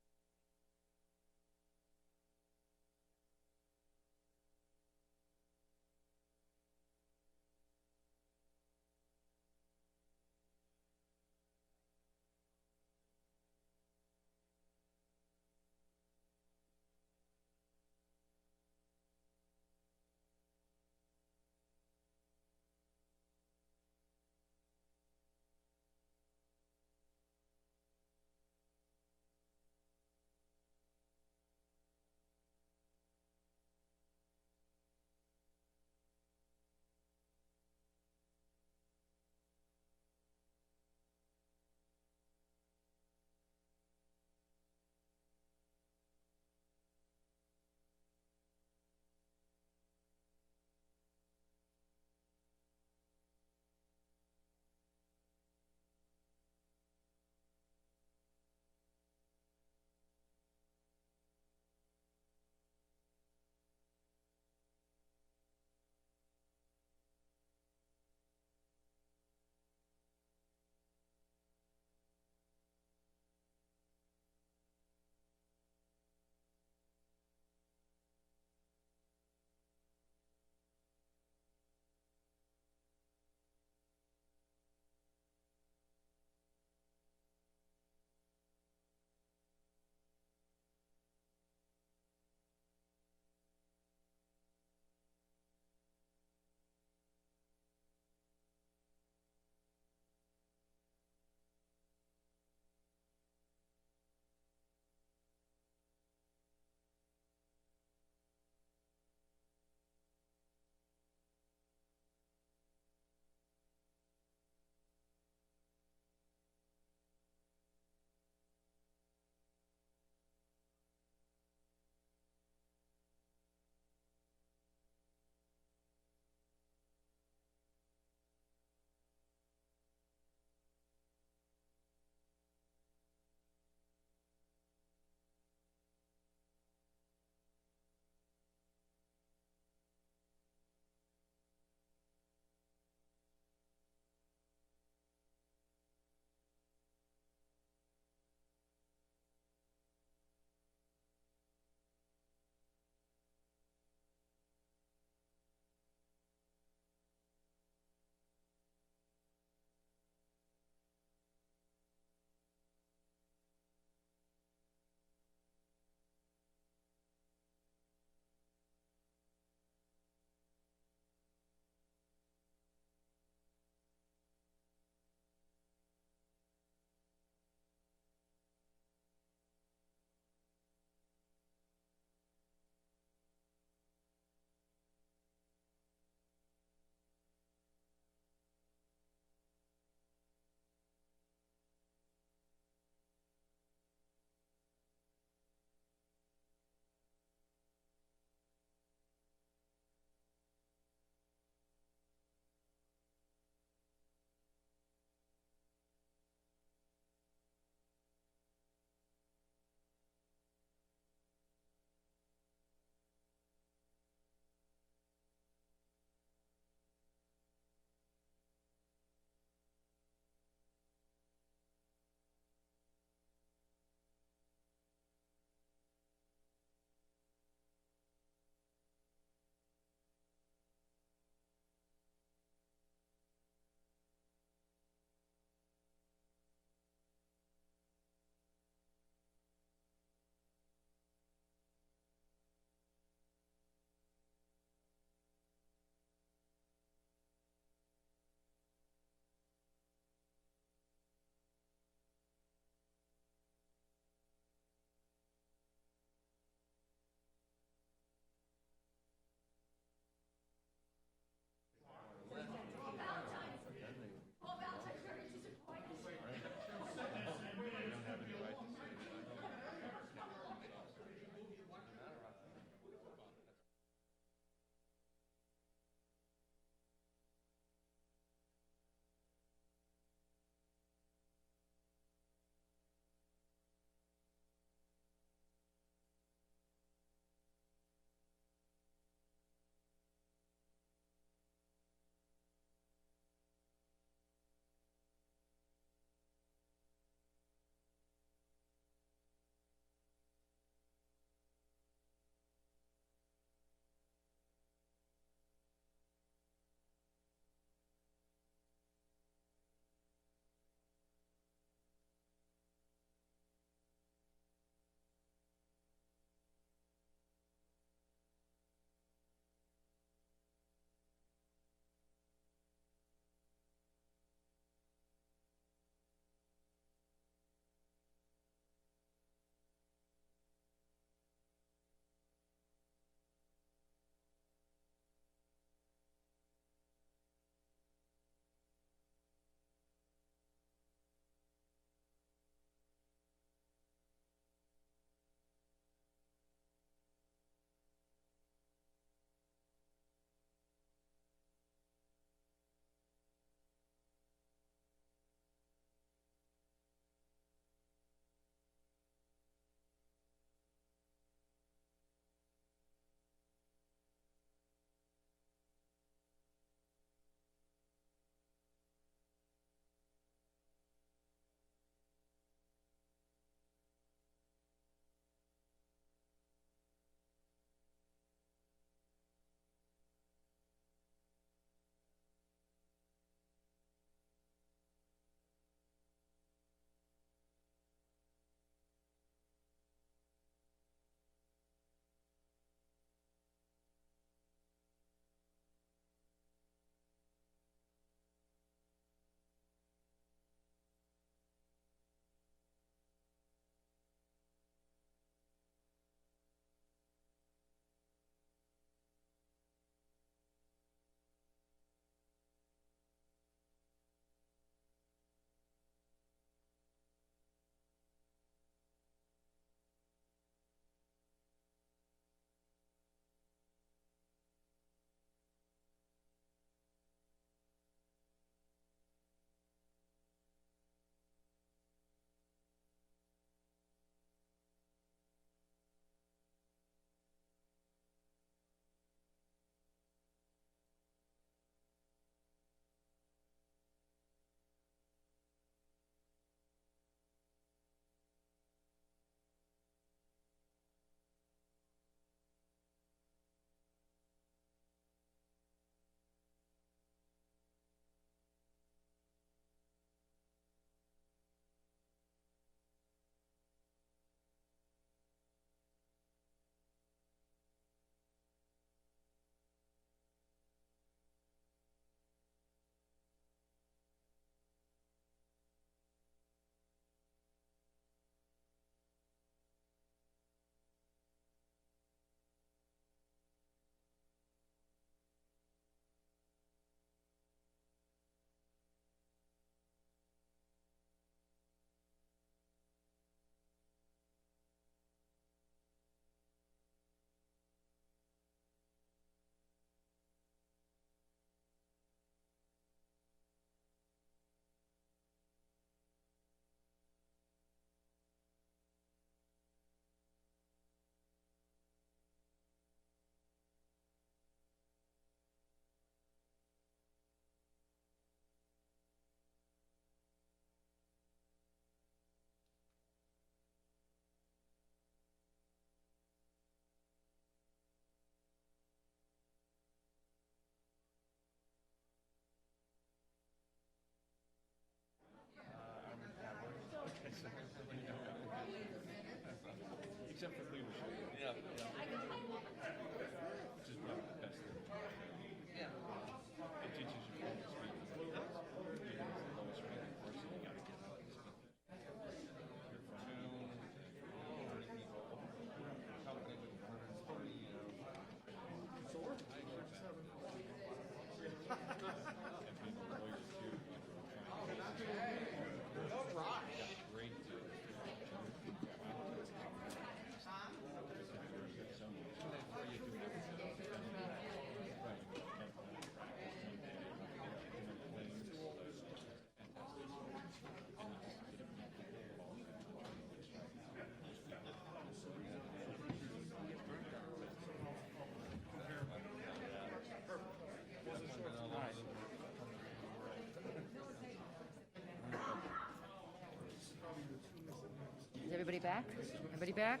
Is everybody back? Everybody back?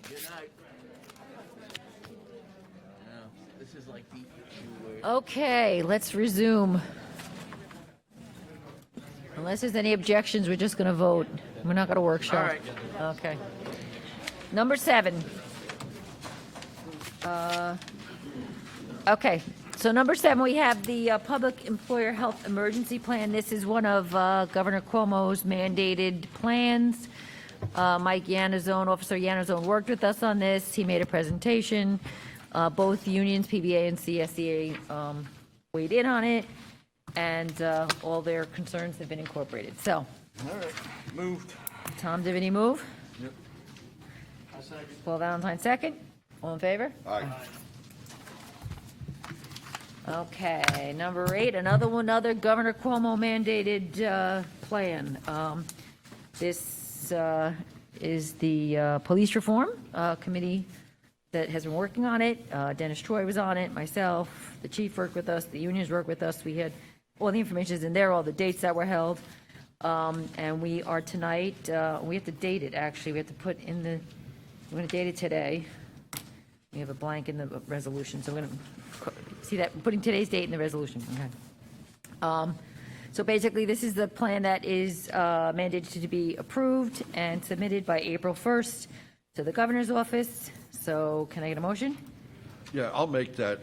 Good night. No, this is like the issue where... Okay, let's resume. Unless there's any objections, we're just going to vote. We're not going to workshop. All right. Okay. Number 7. Okay, so number 7, we have the Public Employer Health Emergency Plan. This is one of Governor Cuomo's mandated plans. Mike Yanazone, Officer Yanazone, worked with us on this. He made a presentation. Both unions, PBA and CSEA, weighed in on it, and all their concerns have been incorporated. So, All right, moved. Tom Diviny, move. Yep. I second. Paul Valentine, second. All in favor? Aye. Okay, number 8, another Governor Cuomo mandated plan. This is the Police Reform Committee that has been working on it. Dennis Troy was on it, myself, the chief worked with us, the unions worked with us. We had, all the information is in there, all the dates that were held. And we are tonight, we have to date it, actually. We have to put in the, we're going to date it today. We have a blank in the resolution, so we're going to see that, putting today's date in the resolution. Okay. So basically, this is the plan that is mandated to be approved and submitted by April 1st to the governor's office. So can I get a motion? Yeah, I'll make that.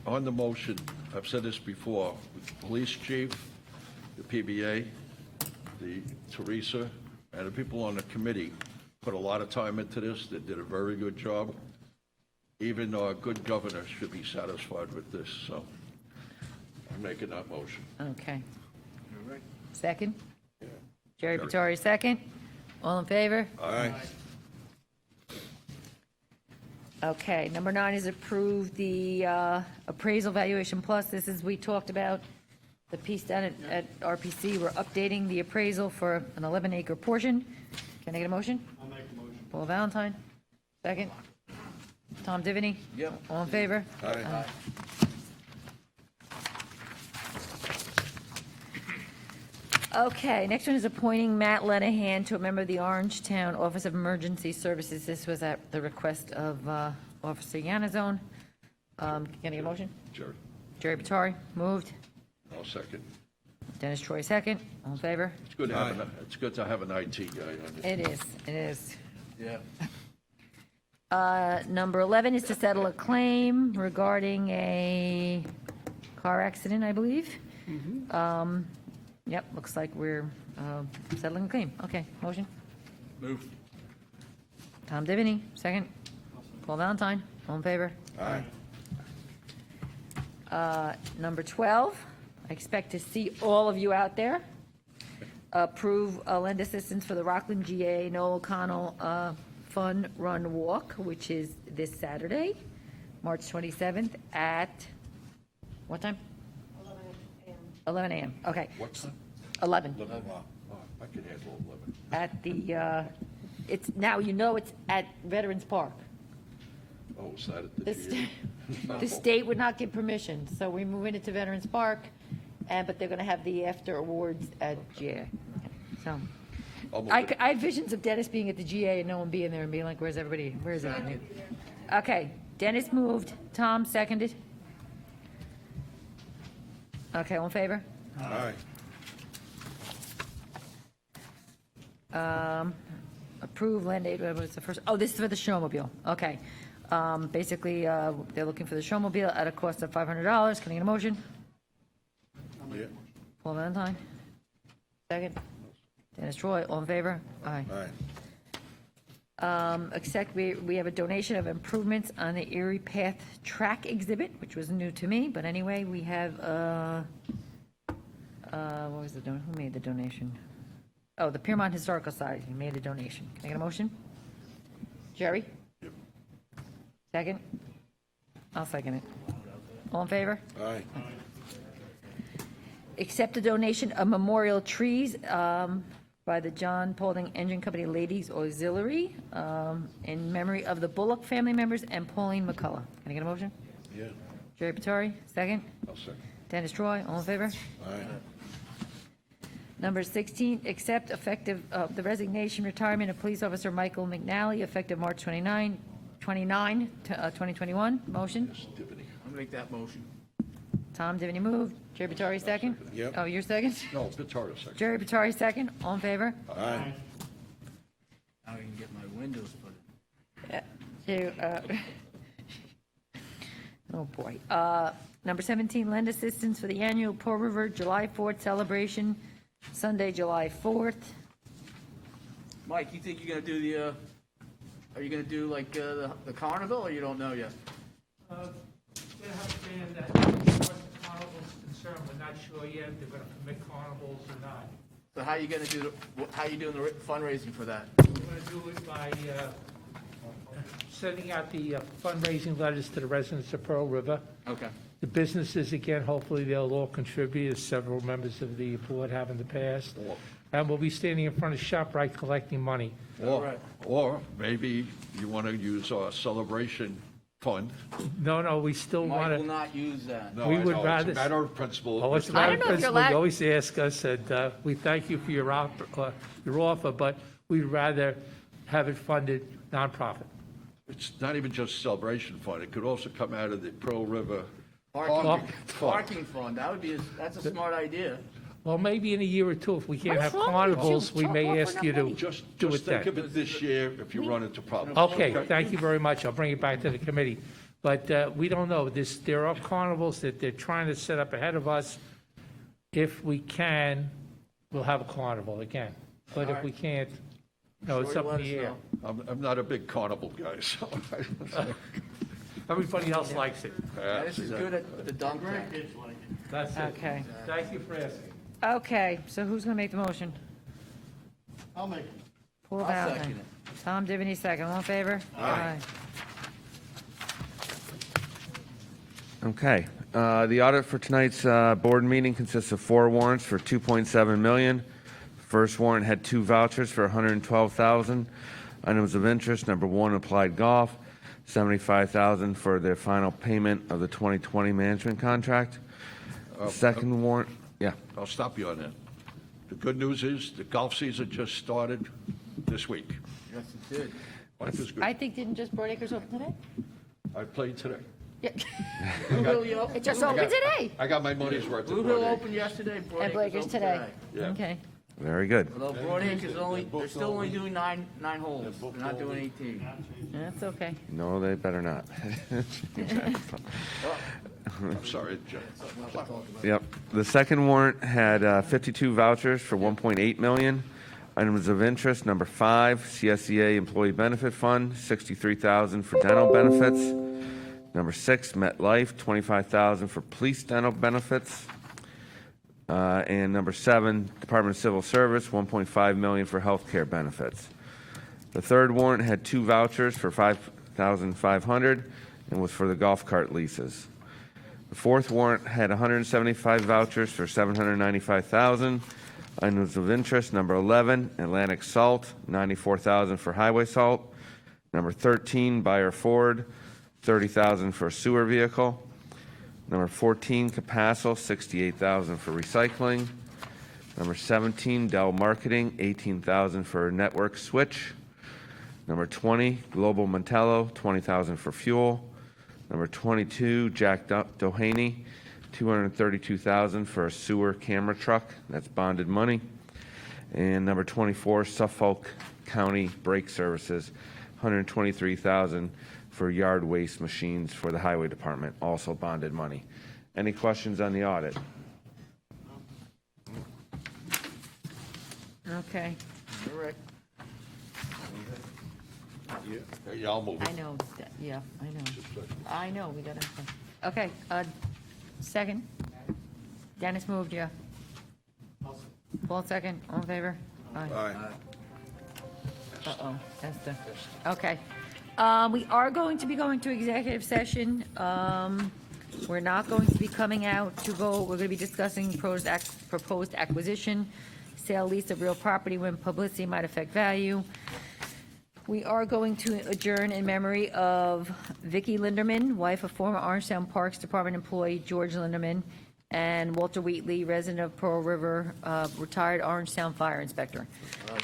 On the motion, I've said this before, the police chief, the PBA, the Teresa, and the people on the committee put a lot of time into this. They did a very good job. Even our good governor should be satisfied with this, so I'm making that motion. Okay. Second? Jerry Vittori, second. All in favor? Aye. Okay, number 9 is approve the appraisal valuation plus. This is, we talked about the piece down at RPC. We're updating the appraisal for an 11-acre portion. Can I get a motion? I'll make the motion. Paul Valentine, second. Tom Diviny? Yep. All in favor? Aye. Okay, next one is appointing Matt Lenahan to a member of the Orangetown Office of Emergency Services. This was at the request of Officer Yanazone. Can I get a motion? Jerry. Jerry Vittori, moved. I'll second. Dennis Troy, second. All in favor? It's good to have an IT guy on this. It is. Yeah. Number 11 is to settle a claim regarding a car accident, I believe. Yep, looks like we're settling a claim. Okay, motion. Move. Tom Diviny, second. Paul Valentine, all in favor? Aye. Number 12, I expect to see all of you out there. Approve lend assistance for the Rockland GA Noel O'Connell Fun Run Walk, which is this Saturday, March 27th at, what time? 11 a.m. Okay. What time? 11. 11. I can handle 11. At the, it's, now you know it's at Veterans Park. Oh, is that at the GA? The state would not give permission, so we're moving it to Veterans Park, but they're going to have the after awards at GA. So, I had visions of Dennis being at the GA and no one being there and being like, where's everybody, where is everybody? Okay, Dennis moved, Tom seconded. Okay, all in favor? Aye. Approve land aid, what was the first? Oh, this is for the snowmobile. Okay. Basically, they're looking for the snowmobile at a cost of $500. Can I get a motion? Yeah. Paul Valentine. Second. Dennis Troy, all in favor? Aye. Except we have a donation of improvements on the Erie Path track exhibit, which was new to me, but anyway, we have, what was the who made the donation? Oh, the Piermont Historical Society made a donation. Can I get a motion? Jerry? Yep. Second? I'll second it. All in favor? Aye. Accept a donation of memorial trees by the John Paulding Engine Company Ladies Auxiliary in memory of the Bullock family members and Pauline McCullough. Can I get a motion? Yeah. Jerry Pettori, second. I'll second. Dennis Troy, all in favor? Aye. Number 16, accept effective the resignation, retirement of police officer Michael McNally, effective March 29, 2021. Motion? I'll make that motion. Tom Divany moved. Jerry Pettori, second. Yep. Oh, you're second? No, Vittorio second. Jerry Pettori, second. All in favor? Aye. Now I can get my windows put in. Oh, boy. Number 17, lend assistance for the annual Pearl River July 4th celebration, Sunday, July 4th. Mike, you think you're gonna do the, are you gonna do like the carnival, or you don't know yet? We're going to have a band that, as far as the carnival's concerned, we're not sure yet if they're going to permit carnivals or not. So how you gonna do, how you doing the fundraising for that? We're going to do it by sending out the fundraising letters to the residents of Pearl River. Okay. The businesses, again, hopefully they'll all contribute, as several members of the board have in the past. And we'll be standing in front of ShopRite collecting money. Or maybe you want to use our celebration fund. No, we still Mike want will to. not use that. No, We I would know, rather- it's a matter of principle. Oh, it's a matter of principle. You always ask us, and we thank you for your offer, but we'd rather have it funded nonprofit. It's not even just celebration fund. It could also come out of the Pearl River Parking fund, that would be, that's a smart idea. Well, maybe in a year or two, if we can't have wrong with carnivals, you? we Chop may off ask you enough to money. do Just it think then. of it this year if you run into problems. Okay, thank you very much. I'll bring it back to the committee. But we don't know. There are carnivals that they're trying to set up ahead of us. If we can, we'll have a carnival again. But if we can't, no, it's up in the air. I'm not a big carnival guy, so. Everybody else likes it. This is good at the dunk tank. That's it. Okay. Thank you for asking. Okay, so who's going to make the motion? I'll make it. Paul I'll Valentine. second it. Tom Divany, second. All in favor? Aye. Okay. The audit for tonight's board meeting consists of 4 warrants for $2.7 million. First warrant had 2 vouchers for $112,000. Items of interest, number 1, applied golf, $75,000 for their final payment of the 2020 management contract. Second warrant, yeah. I'll stop you on that. The good news is the golf season just started this week. Yes, it did. Life is good. I think didn't just Broadacres open today? I played today. Yeah. Blue Hill opened. It just opened today. I got my money's worth. Blue Hill opened yesterday, And Broadacres Blakers opened today. Yeah. Okay. Very good. Although Broadacres only, they're still only doing nine holes. They're not doing 18. That's okay. No, they better not. I'm sorry, Jeff. Yep. The second warrant had 52 vouchers for $1.8 million. Items of interest, number 5, CSEA Employee Benefit Fund, $63,000 for dental benefits. Number 6, MetLife, $25,000 for police dental benefits. And number 7, Department of Civil Service, $1.5 million for healthcare benefits. The third warrant had 2 vouchers for $5,500 and was for the golf cart leases. The fourth warrant had 175 vouchers for $795,000. Items of interest, number 11, Atlantic Salt, $94,000 for highway salt. Number 13, Bayer Ford, $30,000 for a sewer vehicle. Number 14, Capassel, $68,000 for recycling. Number 17, Dell Marketing, $18,000 for network switch. Number 20, Global Montello, $20,000 for fuel. Number 22, Jack Doheny, $232,000 for a sewer camera truck. That's bonded money. And number 24, Suffolk County Brake Services, $123,000 for yard waste machines for the Highway Department, also bonded money. Any questions on the audit? Okay. All right. Yeah, I'll move it. I know, yeah, I know, we gotta, okay, second. Dennis moved, yeah. Paul second, all in favor? Aye. Uh-oh, that's the, okay. We are going to be going to executive session. We're not going to be coming out to vote. We're going to be discussing proposed acquisition, sale, lease of real property when publicity might affect value. We are going to adjourn in memory of Vicki Linderman, wife of former Orangetown Parks Department employee George Linderman, and Walter Wheatley, resident of Pearl River, retired Orangetown Fire Inspector.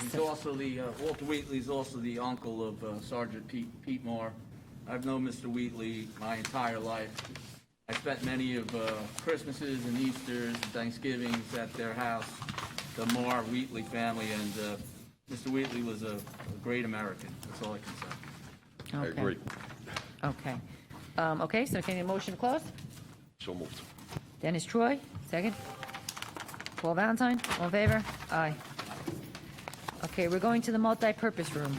He's also Walter Wheatley is also the uncle of Sergeant Pete Moore. I've known Mr. Wheatley my entire life. I spent many of Christmases and Easters and Thanksgivings at their house, the Moore Wheatley family, and Mr. Wheatley was a great American. That's all I can say. I agree. Okay. Okay, so can I get a motion to close? So moved. Dennis Troy, second. Paul Valentine, all in favor? Aye. Okay, we're going to the multi-purpose room.